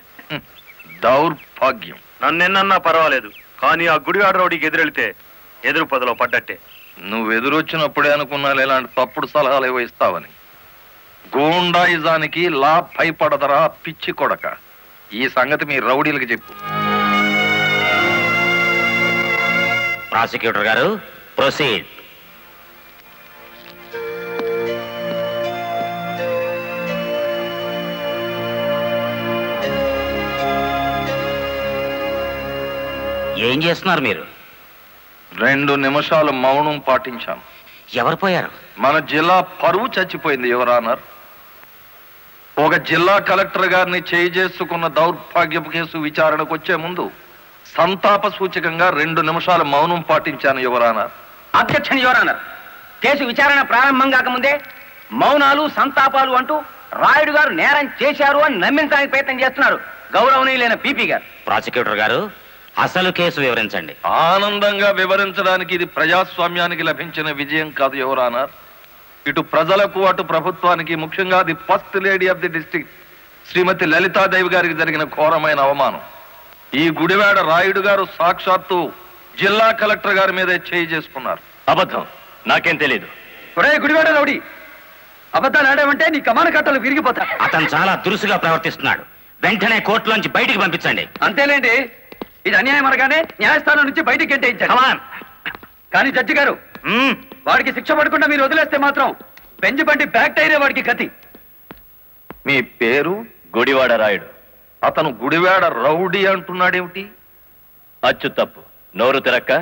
దౌర్భాగ్యం. నన్నెన్నన్నా పర్వాలేదు, కానీ ఆ గుడివాడ రౌడీకి ఎదురెళ్తే ఎదురు పదలో పడ్డట్టే. నువ్వు ఎదురొచ్చినప్పుడే అనుకున్నా ఇలాంటి తప్పుడు సలహాలు ఏవో ఇస్తావని. గూండాయిజానికి లా భయపడదరా పిచ్చి కొడక. ఈ సంగతి మీ రౌడీలకు చెప్పు. ప్రాసిక్యూటర్ గారు, ప్రొసీడ్. ఏం చేస్తున్నారు మీరు? 2 నిమిషాలు మౌనం పాటించాను. ఎవరు పోయారు? మన జిల్లా పరువు చచ్చిపోయింది యువర్ ఆనర్. ఒక జిల్లా కలెక్టర్ గారిని చేసుకున్న దౌర్భాగ్యపు కేసు విచారణకు వచ్చే ముందు సంతాప సూచకంగా 2 నిమిషాలు మౌనం పాటించాను your honour. Objection your honour. Case విచారణ ప్రారంభం కాకముందే మౌనాలు సంతాపాలు అంటూ రాయుడు గారు నేరం చేశారు అని నమ్మించడానికి ప్రయత్నం చేస్తున్నారు గౌరవనీయులైన పీపీ గారు. ప్రాసిక్యూటర్ గారు, అసలు కేసు వివరించండి. ఆనందంగా వివరించడానికి ఇది ప్రజాస్వామ్యానికి లభించిన విజయం కాదు యువర్ ఆనర్. ఇటు ప్రజలకు అటు ప్రభుత్వానికి, ముఖ్యంగా the first lady of the district Shrimati Lalithadevi గారికి జరిగిన ఘోరమైన అవమానం. ఈ గుడివాడ రాయుడు గారు సాక్షాత్తు జిల్లా కలెక్టర్ గారి మీదే చేసుకున్నారు. అబద్ధం, నాకేం తెలీదు. గుడివాడ రౌడీ, అబద్ధాలు ఆడామంటే నీ కమాన కట్టలు విరిగిపోతా. అతను చాలా దురుసుగా ప్రవర్తిస్తున్నాడు. వెంటనే కోర్టులోంచి బయటికి పంపించండి. అంతేలేండి, ఇది అన్యాయం అనగానే న్యాయస్థానం నుంచి బయటికి గెంటేయించాడు. కానీ జడ్జి గారు, వాడికి శిక్ష పడకుండా మీరు వదిలేస్తే మాత్రం బెంచ్ బండి బ్యాక్ టైరే వాడికి గతి. మీ పేరు? గుడివాడ రాయుడు. అతను గుడివాడ రౌడీ అంటున్నాడేమిటి? అచ్చు తప్పు, నోరు తిరక్క.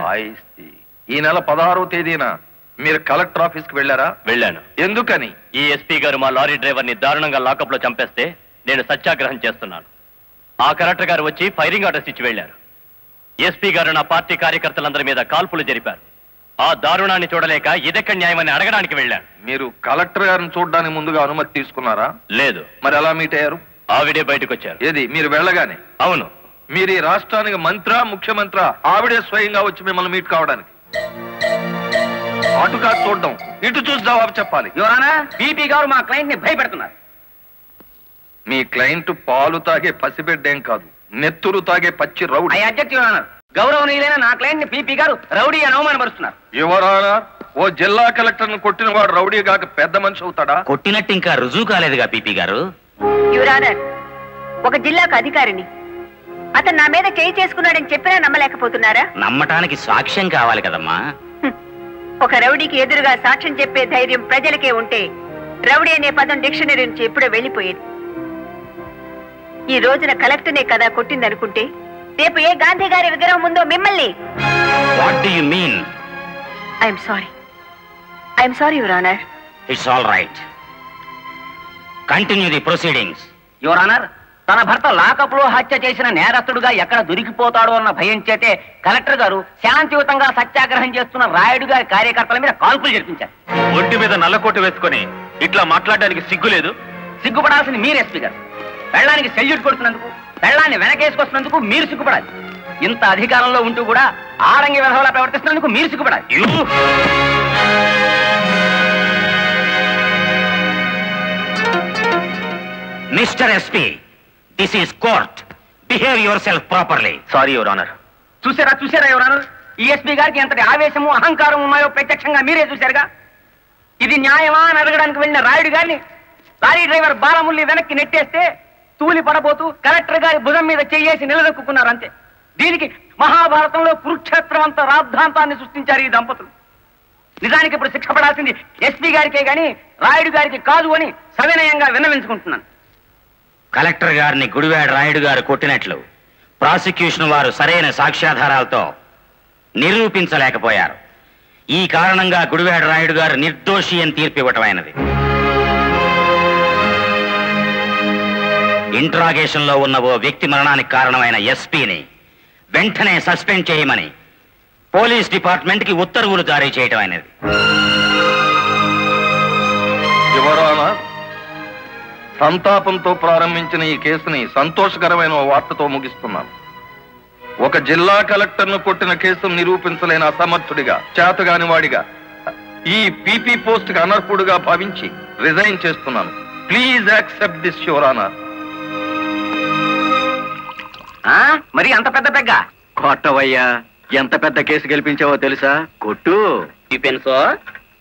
ఈ నెల 16వ తేదీన మీరు కలెక్టర్ ఆఫీస్ కి వెళ్ళారా? వెళ్ళాను. ఎందుకని? ఈ ఎస్పీ గారు మా లారీ డ్రైవర్ ని దారుణంగా లాకప్ లో చంపేస్తే నేను సత్యాగ్రహం చేస్తున్నాను. ఆ కలెక్టర్ గారు వచ్చి ఫైరింగ్ ఆర్డర్స్ ఇచ్చి వెళ్లారు. ఎస్పీ గారు నా పార్టీ కార్యకర్తలందరి మీద కాల్పులు జరిపారు. ఆ దారుణాన్ని చూడలేక ఇదెక్కడ న్యాయమని అడగడానికి వెళ్ళాను. మీరు కలెక్టర్ గారిని చూడడానికి ముందుగా అనుమతి తీసుకున్నారా? లేదు. మరి ఎలా మీట్ అయ్యారు? ఆవిడే బయటకు వచ్చారు. ఏది, మీరు వెళ్ళగానే? అవును. మీరు ఈ రాష్ట్రానికి మంత్రా, ముఖ్యమంత్రి? ఆవిడే స్వయంగా వచ్చి మిమ్మల్ని మీట్ కావడానికి? అటు కాదు చూడడం, ఇటు చూసి జవాబు చెప్పాలి. యువరానా, పీపీ గారు మా క్లయింట్ ని భయపెడుతున్నారు. మీ క్లయింట్ పాలు తాగే పసిబిడ్డేం కాదు, నెత్తురు తాగే పచ్చి రౌడీ. గౌరవనీయులైన నా క్లయింట్ ని పీపీ గారు రౌడీ అని అవమానపరుస్తున్నారు. యువరానా, ఓ జిల్లా కలెక్టర్ ను కొట్టిన వాడు రౌడీ కాక పెద్ద మనిషి అవుతాడా? కొట్టినట్టు ఇంకా రుజువు కాలేదుగా పీపీ గారు. యువరానర్, ఒక జిల్లాకు అధికారిని అతను నా మీద చేసుకున్నాడని చెప్పినా నమ్మలేకపోతున్నారా? నమ్మటానికి సాక్ష్యం కావాలి కదమ్మా. ఒక రౌడీకి ఎదురుగా సాక్ష్యం చెప్పే ధైర్యం ప్రజలకే ఉంటే రౌడీ అనే పదం డిక్షనరీ నుంచి ఎప్పుడో వెళ్ళిపోయేది. ఈ రోజున కలెక్టర్నే కదా కొట్టిందనుకుంటే రేపు ఏ గాంధీ గారి విగ్రహం ముందో మిమ్మల్ని. What do you mean? I'm sorry your honour. It's all right. Continue the proceedings. Your honour, తన భర్త లాకప్ లో హత్య చేసిన నేరస్తుడుగా ఎక్కడ దొరికిపోతాడో అన్న భయం చేతే కలెక్టర్ గారు శాంతియుతంగా సత్యాగ్రహం చేస్తున్న రాయుడు గారి కార్యకర్తల మీద కాల్పులు జరిపించారు. ఒంటి మీద నల్లకోట వేసుకొని ఇట్లా మాట్లాడడానికి సిగ్గు లేదు? సిగ్గుపడాల్సింది మీరు ఎస్పీ గారు. పెళ్ళానికి సెల్యూట్ కొడుతున్నందుకు, పెళ్ళాన్ని వెనకేసుకొస్తున్నందుకు మీరు సిగ్గుపడాలి. ఇంత అధికారంలో ఉంటూ కూడా ఆడంగి విధవలా ప్రవర్తిస్తున్నందుకు మీరు సిగ్గుపడాలి. Mister SP, this is court. Behave yourself properly. Sorry your honour. చూసారా యువర్ ఆనర్, ఈ ఎస్పీ గారికి ఎంతటి ఆవేశము అహంకారం ఉన్నాయో ప్రత్యక్షంగా మీరే చూశారుగా. ఇది న్యాయమా అని అడగడానికి వెళ్ళిన రాయుడు గారిని లారీ డ్రైవర్ బాలముల్లి వెనక్కి నెట్టేస్తే తూలి పడబోతూ కలెక్టర్ గారి భుజం మీద చేయేసి నిలదొక్కున్నారు అంతే. దీనికి మహాభారతంలో కురుక్షేత్రం అంత రాద్ధాంతాన్ని సృష్టించారు ఈ దంపతులు. నిజానికి ఇప్పుడు శిక్ష పడాల్సింది ఎస్పీ గారికే గాని రాయుడు గారికి కాదు అని సవినయంగా విన్నవించుకుంటున్నాను. కలెక్టర్ గారిని గుడివాడ రాయుడు గారు కొట్టినట్లు ప్రాసిక్యూషన్ వారు సరైన సాక్ష్యాధారాలతో నిరూపించలేకపోయారు. ఈ కారణంగా గుడివాడ రాయుడు గారు నిర్దోషి అని తీర్పు ఇవ్వటమైనది. ఇంట్రాగేషన్ లో ఉన్న ఓ వ్యక్తి మరణానికి కారణమైన ఎస్పీని వెంటనే సస్పెండ్ చేయమని పోలీస్ డిపార్ట్మెంట్ కి ఉత్తర్వులు జారీ చేయడం అనేది. యువరానా, సంతాపంతో ప్రారంభించిన ఈ కేసుని సంతోషకరమైన వార్తతో ముగిస్తున్నాను. ఒక జిల్లా కలెక్టర్ను కొట్టిన కేసును నిరూపించలేని అసమర్థుడిగా, చేతగాని వాడిగా, ఈ పీపీ పోస్ట్ కి అనర్హుడుగా భావించి రిజైన్ చేస్తున్నాను. Please accept this your honour. మరి అంత పెద్ద పెగ్గ కొట్టవయ్యా. ఎంత పెద్ద కేసు గెలిపించావో తెలుసా? కొట్టు. సో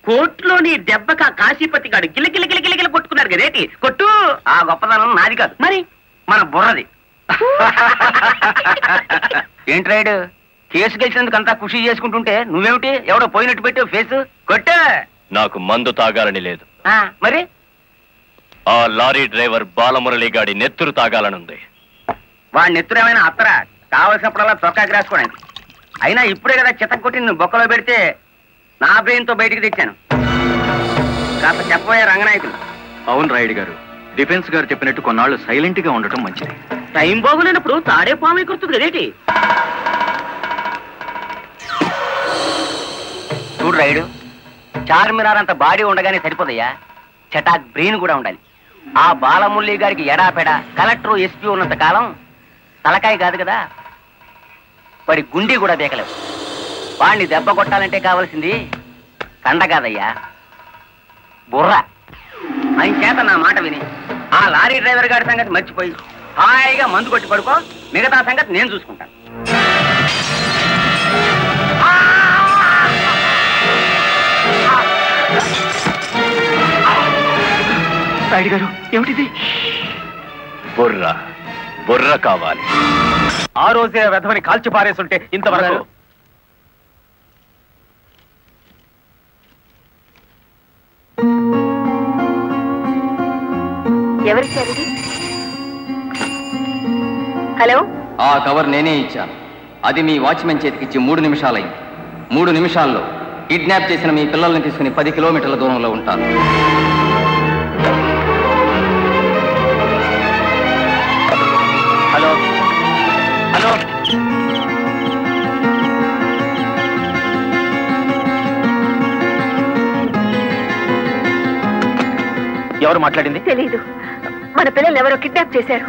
కోర్టులోని దెబ్బక కాశీపతి గాడు గిలగిల కొట్టుకున్నారు కదేటి. కొట్టు. ఆ గొప్పదనం నాది కాదు, మరి మన బుర్రది. ఏంటి రైడు, కేసు గెలిచినందుకు అంతా ఖుషి చేసుకుంటుంటే నువ్వేమిటి ఎవడో పోయినట్టు పెట్టావు ఫేస్? కొట్టు. నాకు మందు తాగాలని లేదు, మరి ఆ లారీ డ్రైవర్ బాలమురళి గాడి నెత్తురు తాగాలనుంది. వాడి నెత్తురు ఏమైనా అత్తరా? కావలసినప్పుడల్లా చొక్కాకి రాసుకోవడానికి. అయినా ఇప్పుడే కదా చిత్త కొట్టింది బొక్కలో పెడితే నా బ్రెయిన్ తో బయటికి తెచ్చాను. కాస్త చెప్పబోయే రంగనాయకులు. అవును రాయుడు గారు, డిఫెన్స్ గారు చెప్పినట్టు కొన్నాళ్ళు సైలెంట్ గా ఉండటం మంచిది. టైం బాగులేనప్పుడు తాడే పాము కురుతుంది కదేటి. చూడు రైడు, చార్మినార్ అంత బాడీ ఉండగానే సరిపోదయ్యా, చటాక్ బ్రెయిన్ కూడా ఉండాలి. ఆ బాలమురళి గారికి ఎడాపెడ కలెక్టర్ ఎస్పీ ఉన్నంత కాలం తలకాయ కాదు కదా, వాడి గుండీ కూడా బేకలేవు. వాడిని దెబ్బ కొట్టాలంటే కావాల్సింది కండ కాదయ్యా, బుర్ర. ఆయన చేత నా మాట విని ఆ లారీ డ్రైవర్ గారి సంగతి మర్చిపోయి హాయిగా మందు కొట్టి పడుకో, మిగతా సంగతి నేను చూసుకుంటాను. రాయుడు గారు, ఏమిటిది? బుర్ర బుర్ర కావాలి. ఆ రోజే వెధవని కాల్చి పారేస్తుంటే ఇంతవరకు. ఎవరిచ్చారు? హలో, ఆ కవర్ నేనే ఇచ్చాను. అది మీ వాచ్మెన్ చేతికిచ్చి 3 నిమిషాలైంది. 3 నిమిషాల్లో కిడ్నాప్ చేసిన మీ పిల్లల్ని తీసుకుని 10 కిలోమీటర్ల దూరంలో ఉంటాను. హలో హలో, ఎవరు మాట్లాడింది? తెలీదు. మన పిల్లల్ని ఎవరో కిడ్నాప్ చేశారు.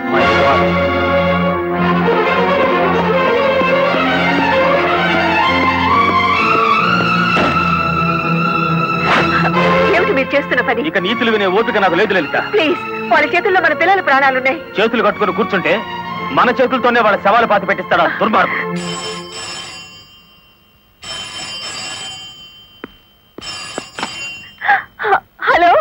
ఏమిటి మీరు చేస్తున్న పని? ఇక నీతులు వినే ఓపిక నాకు లేదు లలిత. ప్లీజ్, వాళ్ళ చేతుల్లో మన పిల్లల ప్రాణాలున్నాయి. చేతులు కట్టుకుని కూర్చుంటే మన చేతులతోనే వాళ్ళ శవాలు పాతి పెట్టిస్తాడా దుర్మార్గుడు. హలో,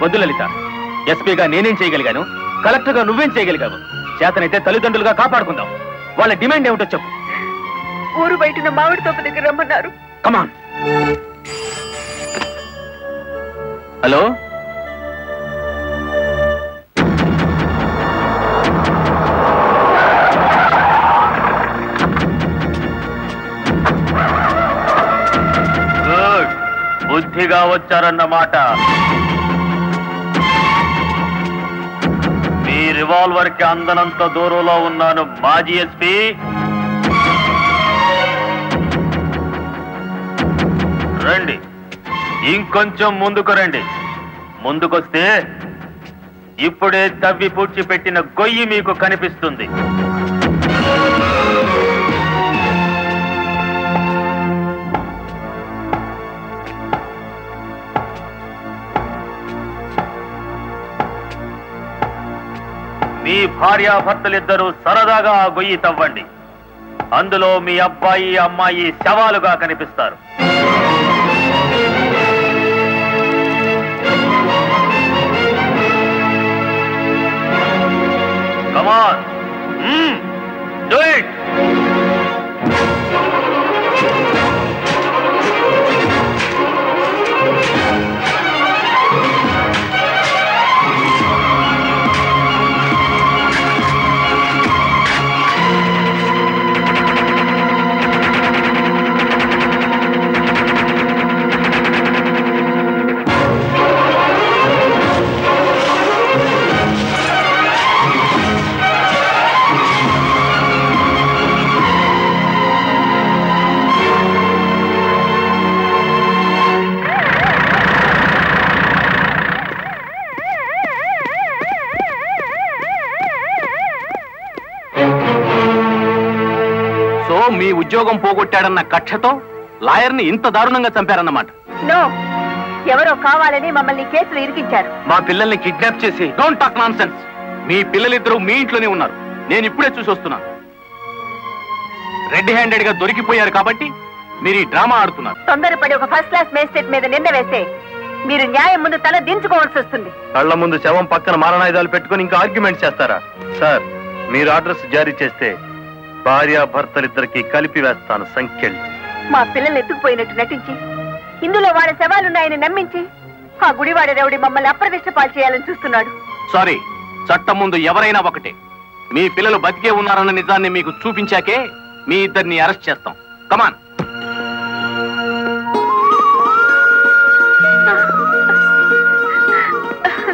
వద్దు లలిత, ఎస్పీగా నేనేం చేయగలిగాను, కలెక్టర్గా నువ్వేం చేయగలిగావు? చేతనైతే తల్లిదండ్రులుగా కాపాడుకుందాం. వాళ్ళ డిమాండ్ ఏమిటో చెప్పు. ఊరు బయటన మామిడి తోపు దగ్గర రమ్మన్నారు. కమాన్. హలో, గుడ్, బుద్ధిగా వచ్చారన్నమాట. మీ రివాల్వర్ కి అందనంత దూరంలో ఉన్నాను మాజీ ఎస్పీ. రండి, ఇంకొంచెం ముందుకు రండి. ముందుకొస్తే ఇప్పుడే తవ్వి పూడ్చిపెట్టిన గొయ్యి మీకు కనిపిస్తుంది. మీ భార్యాభర్తలిద్దరూ సరదాగా ఆ గొయ్యి తవ్వండి. అందులో మీ అబ్బాయి అమ్మాయి శవాలుగా కనిపిస్తారు. Come on. Do it. మీ ఉద్యోగం పోగొట్టాడన్న కక్షతో లాయర్ని ఇంత దారుణంగా చంపారన్నమాట. నో, ఎవరో కావాలని మమ్మల్ని కేసులు ఇరికించారు. మా పిల్లల్ని కిడ్నాప్ చేసి డోంట్ టాక్ నాన్సెన్స్. మీ పిల్లలిద్దరూ మీ ఇంట్లోనే ఉన్నారు. నేను ఇప్పుడే చూసి వస్తున్నాను. రెడ్ హ్యాండెడ్ గా దొరికిపోయారు కాబట్టి మీరు ఈ డ్రామా ఆడుతున్నారు. తొందరపడి ఒక ఫస్ట్ క్లాస్ మేజిస్ట్రేట్ మీద నింద వేస్తే మీరు న్యాయం ముందు తల దించుకోవాల్సి వస్తుంది. కళ్ల ముందు శవం పక్కన మారణాయుధాలు పెట్టుకుని ఇంకా ఆర్గ్యుమెంట్ చేస్తారా? సార్, మీరు ఆర్డర్స్ జారీ చేస్తే భార్యాభర్తలిద్దరికి కలిపి వేస్తాను సంఖ్యలు. మా పిల్లల్ని ఎత్తుకుపోయినట్టు నటించి ఇందులో వాళ్ళ శవాలున్నాయని నమ్మించి ఆ గుడివాడ రౌడీ మమ్మల్ని అప్రదిష్ట పాలు చేయాలని చూస్తున్నాడు. సారీ, చట్టం ముందు ఎవరైనా ఒకటే. మీ పిల్లలు బతికే ఉన్నారన్న నిజాన్ని మీకు చూపించాకే మీ ఇద్దరిని అరెస్ట్ చేస్తాం. కమాన్.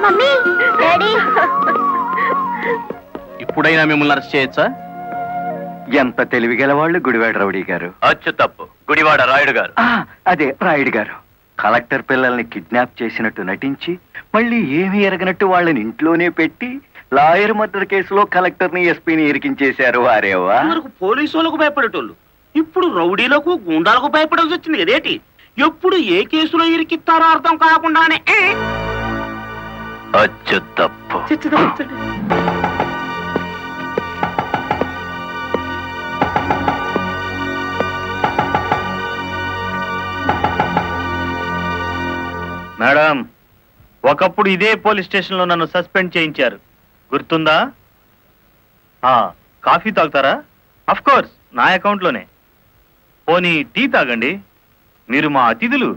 మమ్మీ, డాడీ, ఇప్పుడైనా మిమ్మల్ని అరెస్ట్ చేయొచ్చా? ఎంత తెలివిగల వాళ్ళు గుడివాడ రౌడీ గారు. అచ్చు తప్పు, గుడివాడ రాయుడు గారు. అదే రాయుడు గారు. కలెక్టర్ పిల్లల్ని కిడ్నాప్ చేసినట్టు నటించి మళ్ళీ ఏమీ ఎరగనట్టు వాళ్ళని ఇంట్లోనే పెట్టి లాయర్ మర్డర్ కేసులో కలెక్టర్ని ఎస్పీని ఇరికించేశారు. వారేవా పోలీసు వాళ్ళకు భయపడేటోళ్ళు ఇప్పుడు రౌడీలకు గుండాలకు భయపడాల్సి వచ్చింది కదేటి. ఎప్పుడు ఏ కేసులో ఇరికిస్తారో అర్థం కాకుండానే అచ్చు తప్పు. మేడం, ఒకప్పుడు ఇదే పోలీస్ స్టేషన్ లో నన్ను సస్పెండ్ చేయించారు, గుర్తుందా? కాఫీ తాగుతారా? అఫ్ కోర్స్, నా అకౌంట్ లోనే. పోనీ టీ తాగండి, మీరు మా అతిథులు.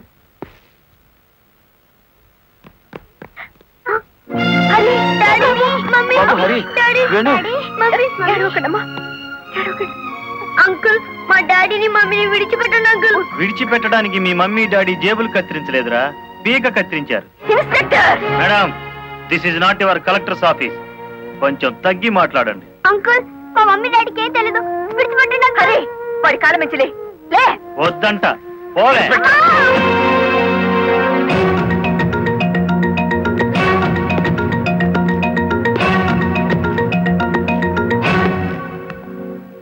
అంకుల్, మా డాడీని మమ్మీని విడిచిపెట్టండి అంకుల్. విడిచిపెట్టడానికి మీ మమ్మీ డాడీ జేబులు కత్తిరించలేదురా, పీక కత్తిరించారు. Madam, this is not your collector's office. కొంచెం తగ్గి మాట్లాడండి. అంకుల్, మా మమ్మీ డాడీకి ఏం తెలీదు, విడిచిపెట్టండి అంకుల్. వాడి కాలం మించలే. వద్దంట, పోలే.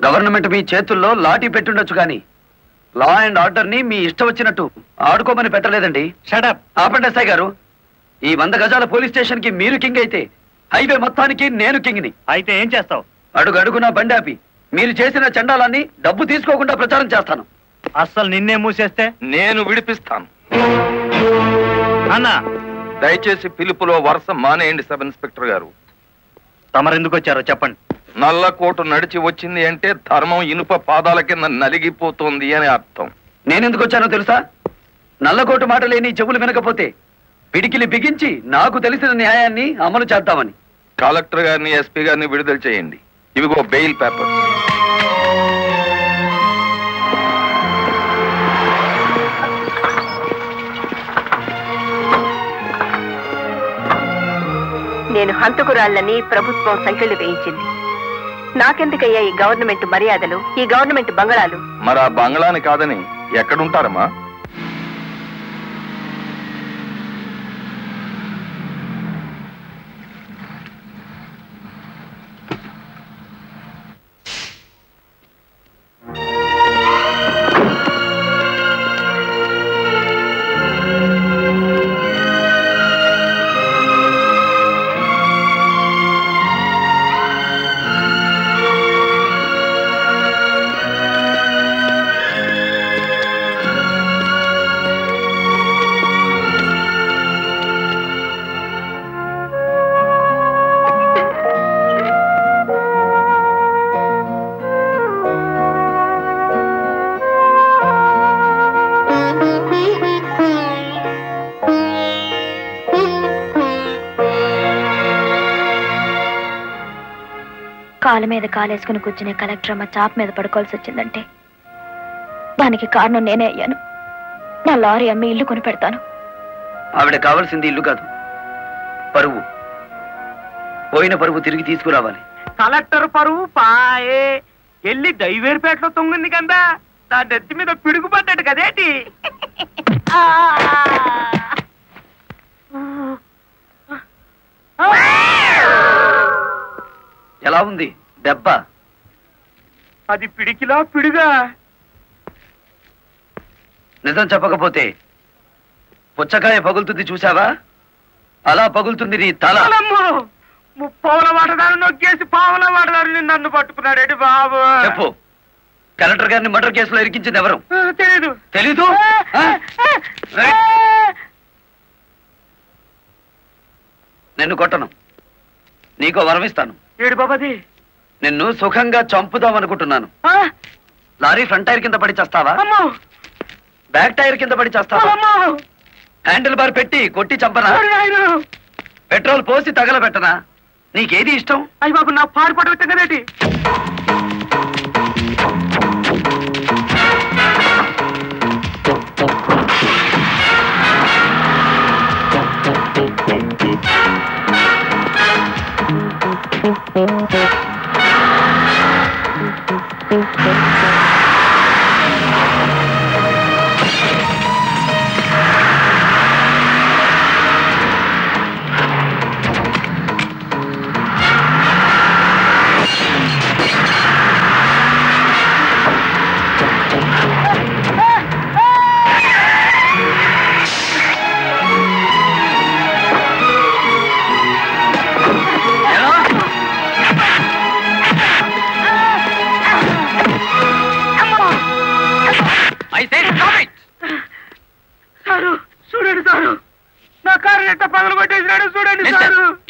గవర్నమెంట్ మీ చేతుల్లో లాఠీ పెట్టుండొచ్చు కానీ లా అండ్ ఆర్డర్ ని మీ ఇష్టం వచ్చినట్టు ఆడుకోమని పెట్టలేదండి. షటప్. ఆపండి ఎస్ఐ గారు. ఈ 100 గజాల పోలీస్ స్టేషన్ కి మీరు కింగ్ అయితే హైవే మొత్తానికి నేను కింగ్ని. అయితే ఏం చేస్తావు? అడుగు అడుగునా బండాపి మీరు చేసిన చండాలాన్ని డబ్బు తీసుకోకుండా ప్రచారం చేస్తాను. అస్సలు నిన్నే మూసేస్తే నేను విడిపిస్తాను. అన్నా, దయచేసి పిలుపులో వరుస మానేయండి సబ్ ఇన్స్పెక్టర్ గారు. తమరెందుకు వచ్చారో చెప్పండి. నల్లకోటు నడిచి వచ్చింది అంటే ధర్మం ఇనుప పాదాల కింద నలిగిపోతుంది అని అర్థం. నేనెందుకు వచ్చానో తెలుసా? నల్లకోటు మాట లేని చెవులు వినకపోతే పిడికిలి బిగించి నాకు తెలిసిన న్యాయాన్ని అమలు చేద్దామని. కలెక్టర్ గారిని, ఎస్పీ గారిని విడుదల చేయండి. ఇవిగో బెయిల్ పేపర్. నేను హంతకురాళ్ళని ప్రభుత్వం సంఖ్యలు వేయించింది. నాకెందుకయ్యా ఈ గవర్నమెంట్ మర్యాదలు, ఈ గవర్నమెంట్ బంగళాలు? మరి ఆ బంగ్లాని కాదని ఎక్కడుంటారమ్మా? కాళ్ళ మీద కాలేసుకుని కూర్చునే కలెక్టర్ అమ్మ చాప్ మీద పడుకోవాల్సి వచ్చిందంటే దానికి కారణం నేనే అయ్యాను. నా లారీ అమ్మి ఇల్లు కొని పెడతాను. ఆవిడ కావాల్సింది ఇల్లు కాదు, పరువు. పోయిన పరువు తిరిగి తీసుకురావాలి. కలెక్టర్ పరువు పాయే ఎల్లి దైవేరుపేటలో తొంగింది కదా, దాని నెత్తి మీద పిడుగు పడ్డాడు కదేటి. ఎలా ఉంది దెబ్బ? అది పిడికిలా పిడుగా. నిజం చెప్పకపోతే పుచ్చకాయ పగులుతుంది చూసావా? అలా పగులుతుంది నీ తల. ముప్పావుల వాటదారు నొక్కేసి పావుల వాటదారు నన్ను పట్టుకున్నాడేటి బాబు. చెప్పు, కలెక్టర్ గారిని మర్డర్ కేసులో ఇరికించింది ఎవరు? తెలీదు. తెలీదు? నిన్ను కొట్టను, నీకో వరం ఇస్తాను. ఏడు బాబాది. నిన్ను సుఖంగా చంపుదామనుకుంటున్నాను. లారీ ఫ్రంట్ టైర్ కింద పడి చేస్తావా? బ్యాక్ టైర్ కింద పడి చేస్తావా? హ్యాండిల్ బార్ పెట్టి కొట్టి చంపనా? పెట్రోల్ పోసి తగలబెట్టనా? నీకేది ఇష్టం? అయ్యి బాబు, నా పాడుపడ కదేటి.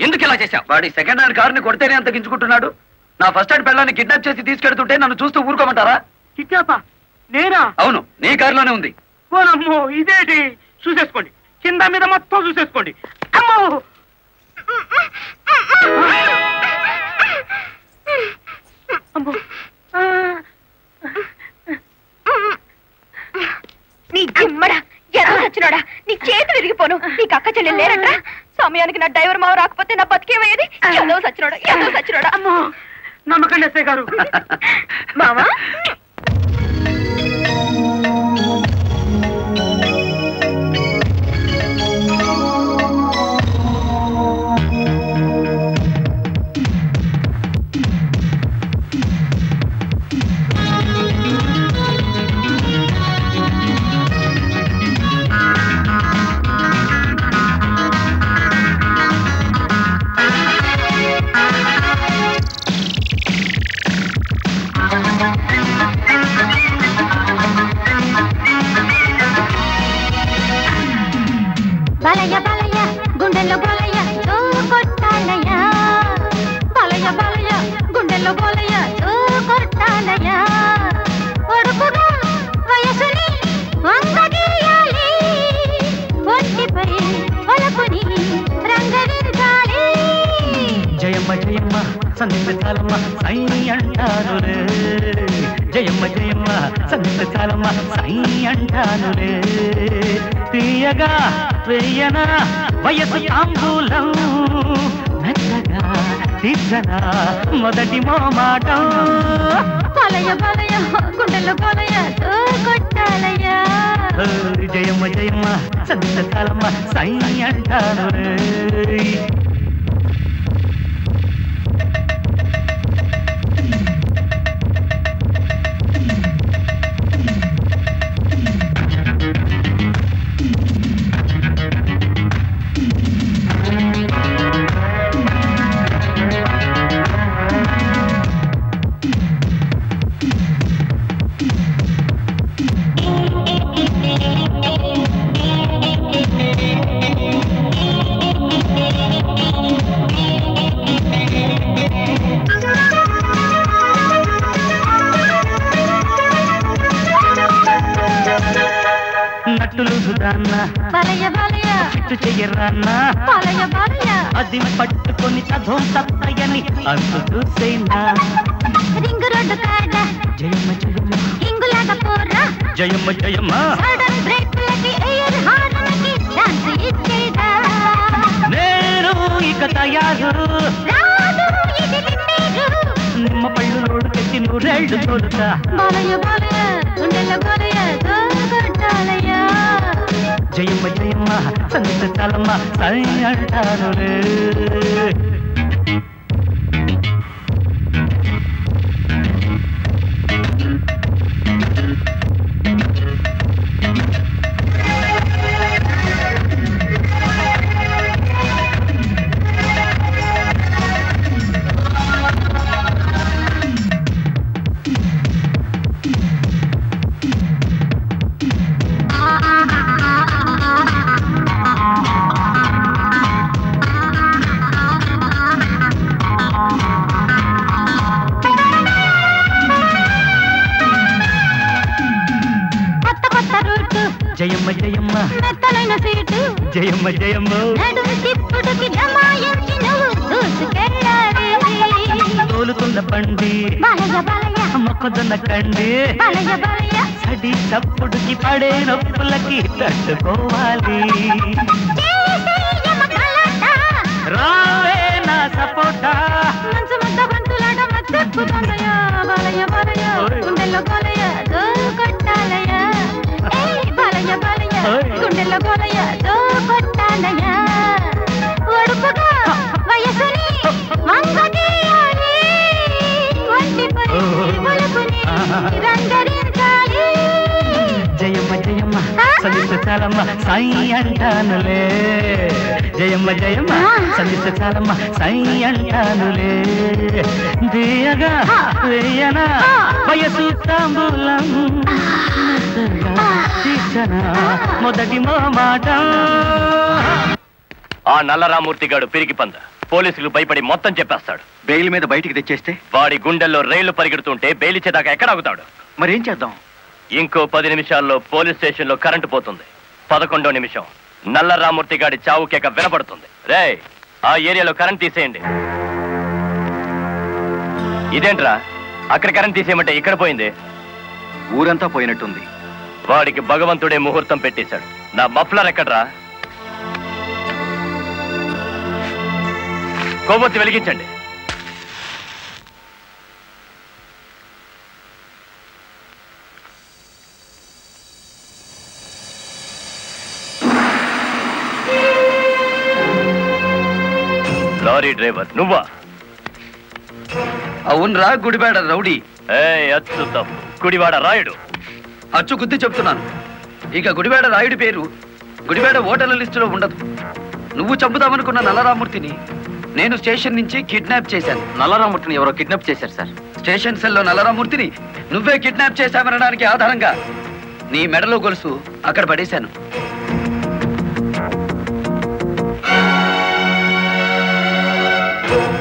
ఎందుకు ఇలా చేశావు? వాడి సెకండ్ హ్యాండ్ కారుని కొడితేనే అంత గించుకుంటున్నాడు. నా ఫస్ట్ హ్యాండ్ పిల్లల్ని కిడ్నాప్ చేసి తీసుకెడుతుంటే నన్ను చూస్తూ ఊరుకోమంటారా? కిడ్నాపా? నేనా? అవును, నీ కారులోనే ఉంది. ఓనమ్మో, ఇదేంటి? చూసేసుకోండి, కింద మీద మొత్తం చూసేసుకోండి. అమ్మో, అమ్మో. నీ జిమ్మడా ఎలా వచ్చినాడా? నీ చేతులు విరిగిపోను. నీకు అక్క చెల్లెలు లేరట్రా? సమయానికి నా డ్రైవర్ మావ రాకపోతే నా బతికేమయ్యేది. ఏదో సచ్చినోడా. అమ్మో, నమ్మకండి ఎస్ఐ గారు. మావా, బాలయ్య బాలయ్య గుండెల్లో బాలయ్య ఓ కొట్టాలయ్య. బాలయ్య బాలయ్య గుండెల్లో బాలయ్య ఓ కొట్టాలయ్య. కొడుకుగా వయసుని వంగగీయాలి, ఒంటిపై ఒలపుని రంగరించాలి. జయమ్మ జయమ్మ సందించాలమ్మ సై అంటాను రే. జయమ్మ జయమ్మ సందించాలమ్మ సై అంటాను రే. తీయగా వేయనా వయసు తాంబూలం, మెత్తగా తీర్చనా మొదటి మోమాటం. బాలయ్య బాలయ్య గుండెల్లో బాలయ్య ఓ కొట్టాలయ్య. జయమ్మ జయమ్మ సందించాలమ్మ సై అంటాను రే. నట్టులు సుదాన్న బాలయ్య బాలయ్య చిట్టు చెయ్యరాన్న బాలయ్య బాలయ్య అది పట్టుకొని తధోం తత్తయని అంతు చూసేనా. రింగు రోడ్డు కాడ జయమ్మ జయమ్మ ఇంగులాగా పోరా. జయమ్మ జయమ్మ సడన్ బ్రేక్లకి ఎయిర్ హార్న్కి డాన్స్ ఇచ్చేదా. నేను ఇక తయారు, రాదు ఇది నిన్నేరు. నిమ్మ పళ్ళు రోడ్డు పెట్టి నూరేళ్లు తోలుతా. బాలయ్య బాలయ్య గుండెల్లో బాలయ్య ఓ కొట్టాలయ్య. జయమ్మ జయమ్మ సందించాలమ్మ సై అంటాను రే. జయమ్మ మెత్తలైన సీటు జయమ్మ జయమ్మ నడుము తిప్పుడుకి జమాయించి నువ్వు దూసుకెళ్ళాలి తోలుతున్న బండి బాలయ్య బాలయ్య మొక్కజొన్న కండి బాలయ్య బాలయ్య సడి చప్పుడుకి పడే నొప్పులకి తట్టుకోవాలి రావే నా సపోటా మంచు ముద్ద బంతులాట మత్తెక్కుతుందయ్యా బాలయ్య బాలయ్య గుండెల్లో బాలయ్య దో కొట్టాలయ్య బాలయ్య బాలయ్య గుండెల్లో బాలయ్య దో కొట్టాలయ్య ఒడుపుగా వయసుని వంగదీయాలి ఒంటిపై ఒలుకుని రంగరించాలి జయమ్మ జయమ్మ సందిస్తే చాలమ్మ సాయి అంటానులే జయమ్మ జయమ్మ సందిస్తే చాలమ్మ సాయి అంటానులే దేయగా వేయనా వయసు తాంబూలం మొదటి మాట ఆ నల్లరామూర్తి గాడు పిరికి పంద పోలీసులు భయపడి మొత్తం చెప్పేస్తాడు. బెయిల్ మీద బయటికి తెచ్చేస్తే వాడి గుండెల్లో రైళ్లు పరిగెడుతుంటే బెయిల్ ఇచ్చేదాకా ఎక్కడ ఆగుతాడు? మరేం చేద్దాం? ఇంకో 10 నిమిషాల్లో పోలీస్ స్టేషన్ లో కరెంటు పోతుంది. 11వ నిమిషం నల్లరామూర్తి గాడి చావు కేక వినపడుతుంది. రే ఆ ఏరియాలో కరెంట్ తీసేయండి. ఇదేంట్రా అక్కడ కరెంట్ తీసేయమంటే ఇక్కడ పోయింది? ఊరంతా పోయినట్టుంది. వాడికి భగవంతుడే ముహూర్తం పెట్టేశాడు. నా మఫ్లర్ ఎక్కడ్రా? కొవ్వొత్తి వెలిగించండి. లారీ డ్రైవర్ నువ్వా? అవునరా గుడివాడ రౌడీ. అచ్చు తప్పు, గుడివాడ రాయుడు. అచ్చు గుద్ది చెప్తున్నాను. ఇక గుడివాడ రాయుడి పేరు గుడివాడ ఓటర్ల లిస్టులో ఉండదు. నువ్వు చంపుదామనుకున్న నల్లరామూర్తిని నేను స్టేషన్ నుంచి కిడ్నాప్ చేశాను. నల్లరామూర్తిని ఎవరో కిడ్నాప్ చేశారు సార్. స్టేషన్ సెల్లో నల్లరామూర్తిని నువ్వే కిడ్నాప్ చేశామనడానికి ఆధారంగా నీ మెడలో గొలుసు అక్కడ పడేశాను.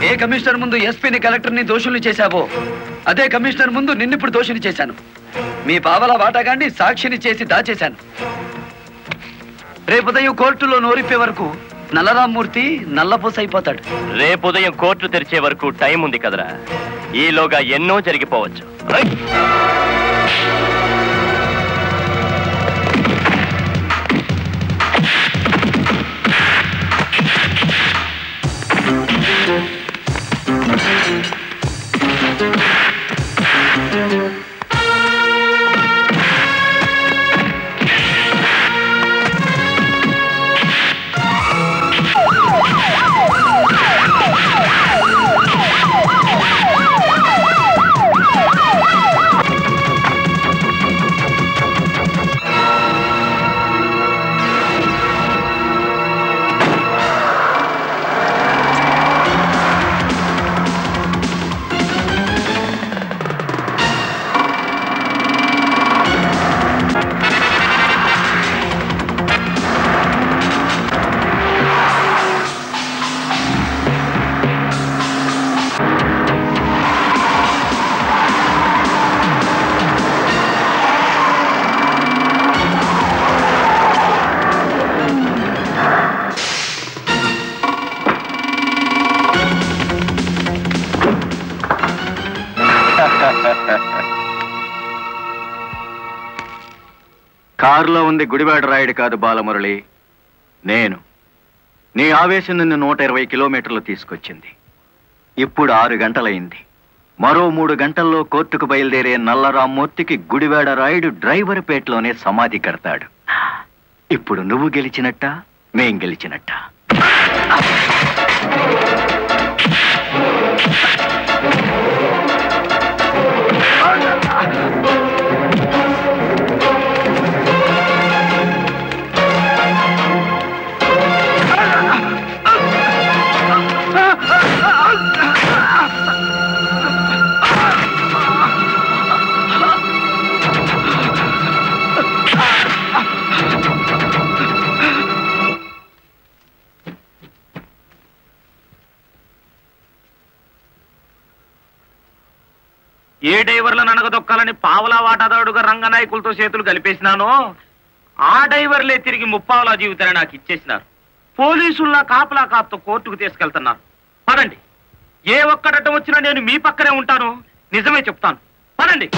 ఏ కమిషనర్ ముందు ఎస్పీని కలెక్టర్ని దోషుల్ని చేశావో అదే కమిషనర్ ముందు నిన్నిప్పుడు దోషిని చేశాను. మీ పావలా వాటాగాన్ని సాక్షిని చేసి దాచేశాను. రేపు ఉదయం కోర్టులో నోరిప్పే వరకు నల్లరామూర్తి నల్లపూస అయిపోతాడు. రేపు ఉదయం కోర్టు తెరిచే వరకు టైం ఉంది కదరా, ఈలోగా ఎన్నో జరిగిపోవచ్చు. కారులో ఉంది గుడివాడ రాయుడు కాదు బాలమురళి, నేను. నీ ఆవేశం నిన్ను 120 కిలోమీటర్లు తీసుకొచ్చింది. ఇప్పుడు 6 గంటలైంది. మరో 3 గంటల్లో కోర్టుకు బయలుదేరే నల్లరామూర్తికి గుడివాడ రాయుడు డ్రైవర్ పేటలోనే సమాధి కడతాడు. ఇప్పుడు నువ్వు గెలిచినట్ట, మేం గెలిచినట్ట. ఏ డ్రైవర్లను అనగదొక్కాలని పావలా వాటాదారుడుగా రంగనాయకులతో చేతులు కలిపేసినానో ఆ డ్రైవర్లే తిరిగి ముప్పావలా జీవితాన్ని నాకు ఇచ్చేసినారు. పోలీసుల్లా కాపలా కాపుతో కోర్టుకు తీసుకెళ్తున్నారు. పదండి. ఏ ఒక్కడటం వచ్చినా నేను మీ పక్కనే ఉంటాను. నిజమే చెప్తాను. పదండి.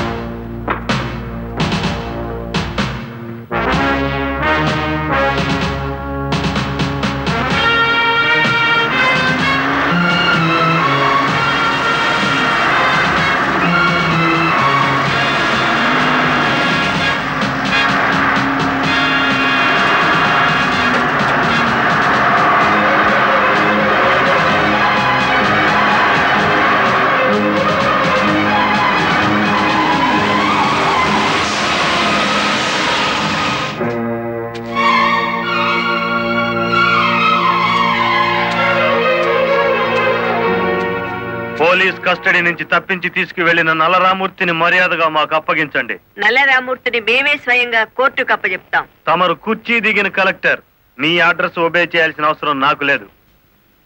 పోలీస్ కస్టడీ నుంచి తప్పించి తీసుకువెళ్లిన నల్లరామూర్తిని మర్యాదగా మాకు అప్పగించండి. నల్లరామూర్తిని మేమే స్వయంగా కోర్టుకు అప్పచెప్తాం. తమరు కుర్చీ దిగిన కలెక్టర్. మీ అడ్రస్ ఒబే చేయాల్సిన అవసరం నాకు లేదు.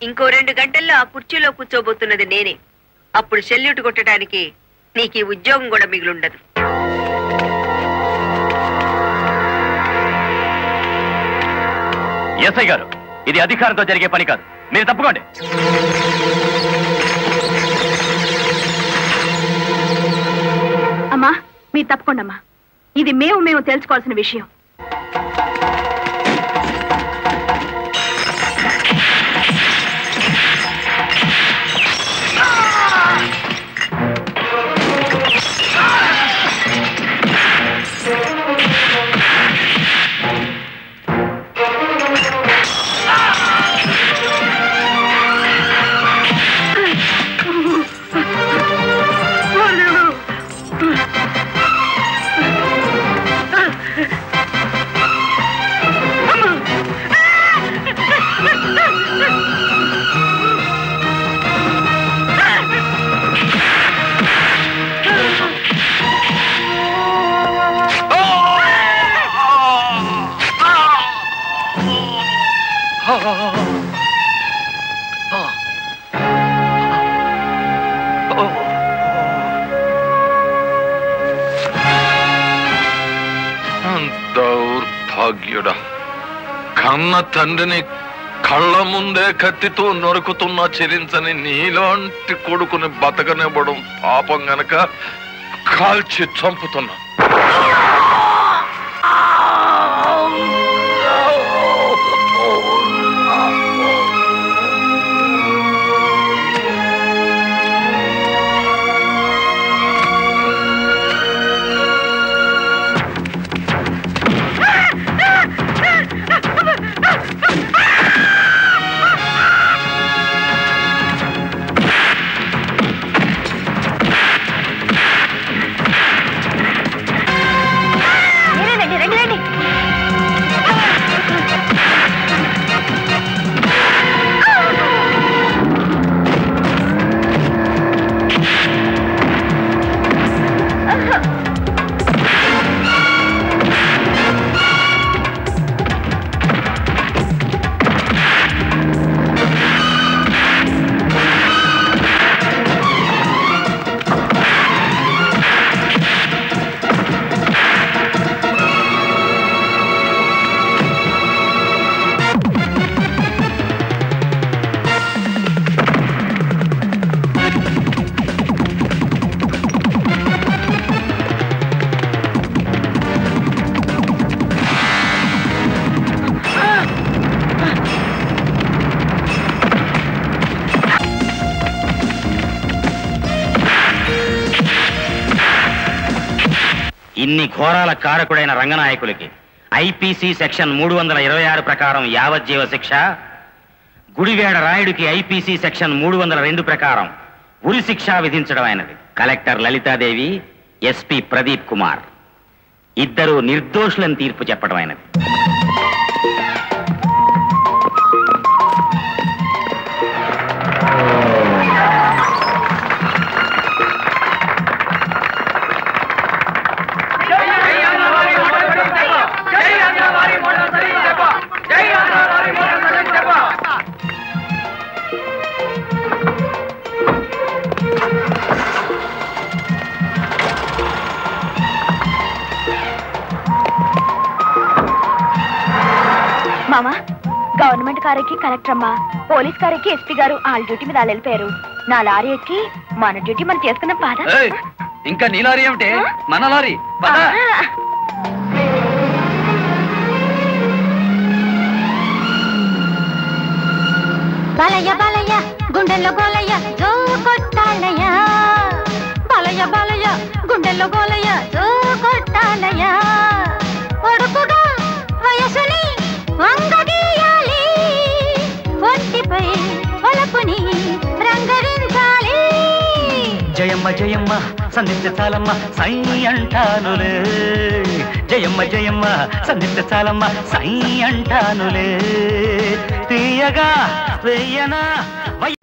ఇంకో 2 గంటల్లో ఆ కుర్చీలో కూర్చోబోతున్నది నేనే. అప్పుడు సెల్యూట్ కొట్టడానికి నీకు ఈ ఉద్యోగం కూడా మిగిలుండదు. ఎస్ఐ గారు, ఇది అధికారంతో జరిగే పని కాదు. మీరు తప్పుకోండి. అమ్మా, మీరు తప్పకుండా అమ్మా. ఇది మేము తెలుసుకోవాల్సిన విషయం. దౌర్భాగ్యుడా, కన్న తండ్రిని కళ్ళ ముందే కత్తితో నరుకుతున్నా చెరించని నీలాంటి కొడుకుని బతకనివ్వడం పాపం గనక కాల్చి చంపుతున్నా. ఇన్ని ఘోరాల కారకుడైన రంగనాయకులకి ఐపీసీ సెక్షన్ 326 ప్రకారం యావజ్జీవ శిక్ష, గుడివేడ రాయుడికి ఐపీసీ సెక్షన్ 302 ప్రకారం ఉరి శిక్ష విధించడం అయినది. కలెక్టర్ లలితాదేవి, ఎస్పీ ప్రదీప్ కుమార్ ఇద్దరు నిర్దోషులను తీర్పు చెప్పడం అయినది. గవర్నమెంట్ కార్ ఎక్కి కలెక్టర్ అమ్మా, పోలీస్ కార్ ఎక్కి ఎస్పీ గారు వాళ్ళ డ్యూటీ మీద వాళ్ళు వెళ్ళిపోయారు. నా లారీ ఎక్కి మన డ్యూటీ మనం చేసుకున్నాం పాద. ఇంకా నీ లారీ ఏమిటే, మన లారీ. బాలయ్య బాలయ్య గుండెల్లో గోలయ్య జో కొట్టాలయ్య, బాలయ్య బాలయ్య గుండెల్లో గోలయ్య జో కొట్టాలయ్య, కొడుకుగా వయసుని వంగగీయాలి, ఒంటిపై ఒలపుని రంగరించాలి. జయమ్మ జయమ్మ సంధిస్తే చాలమ్మ సై అంటానులే, జయమ్మ జయమ్మ సంధిస్తే చాలమ్మ సై అంటానులే, తీయగా వెయ్యనా వయ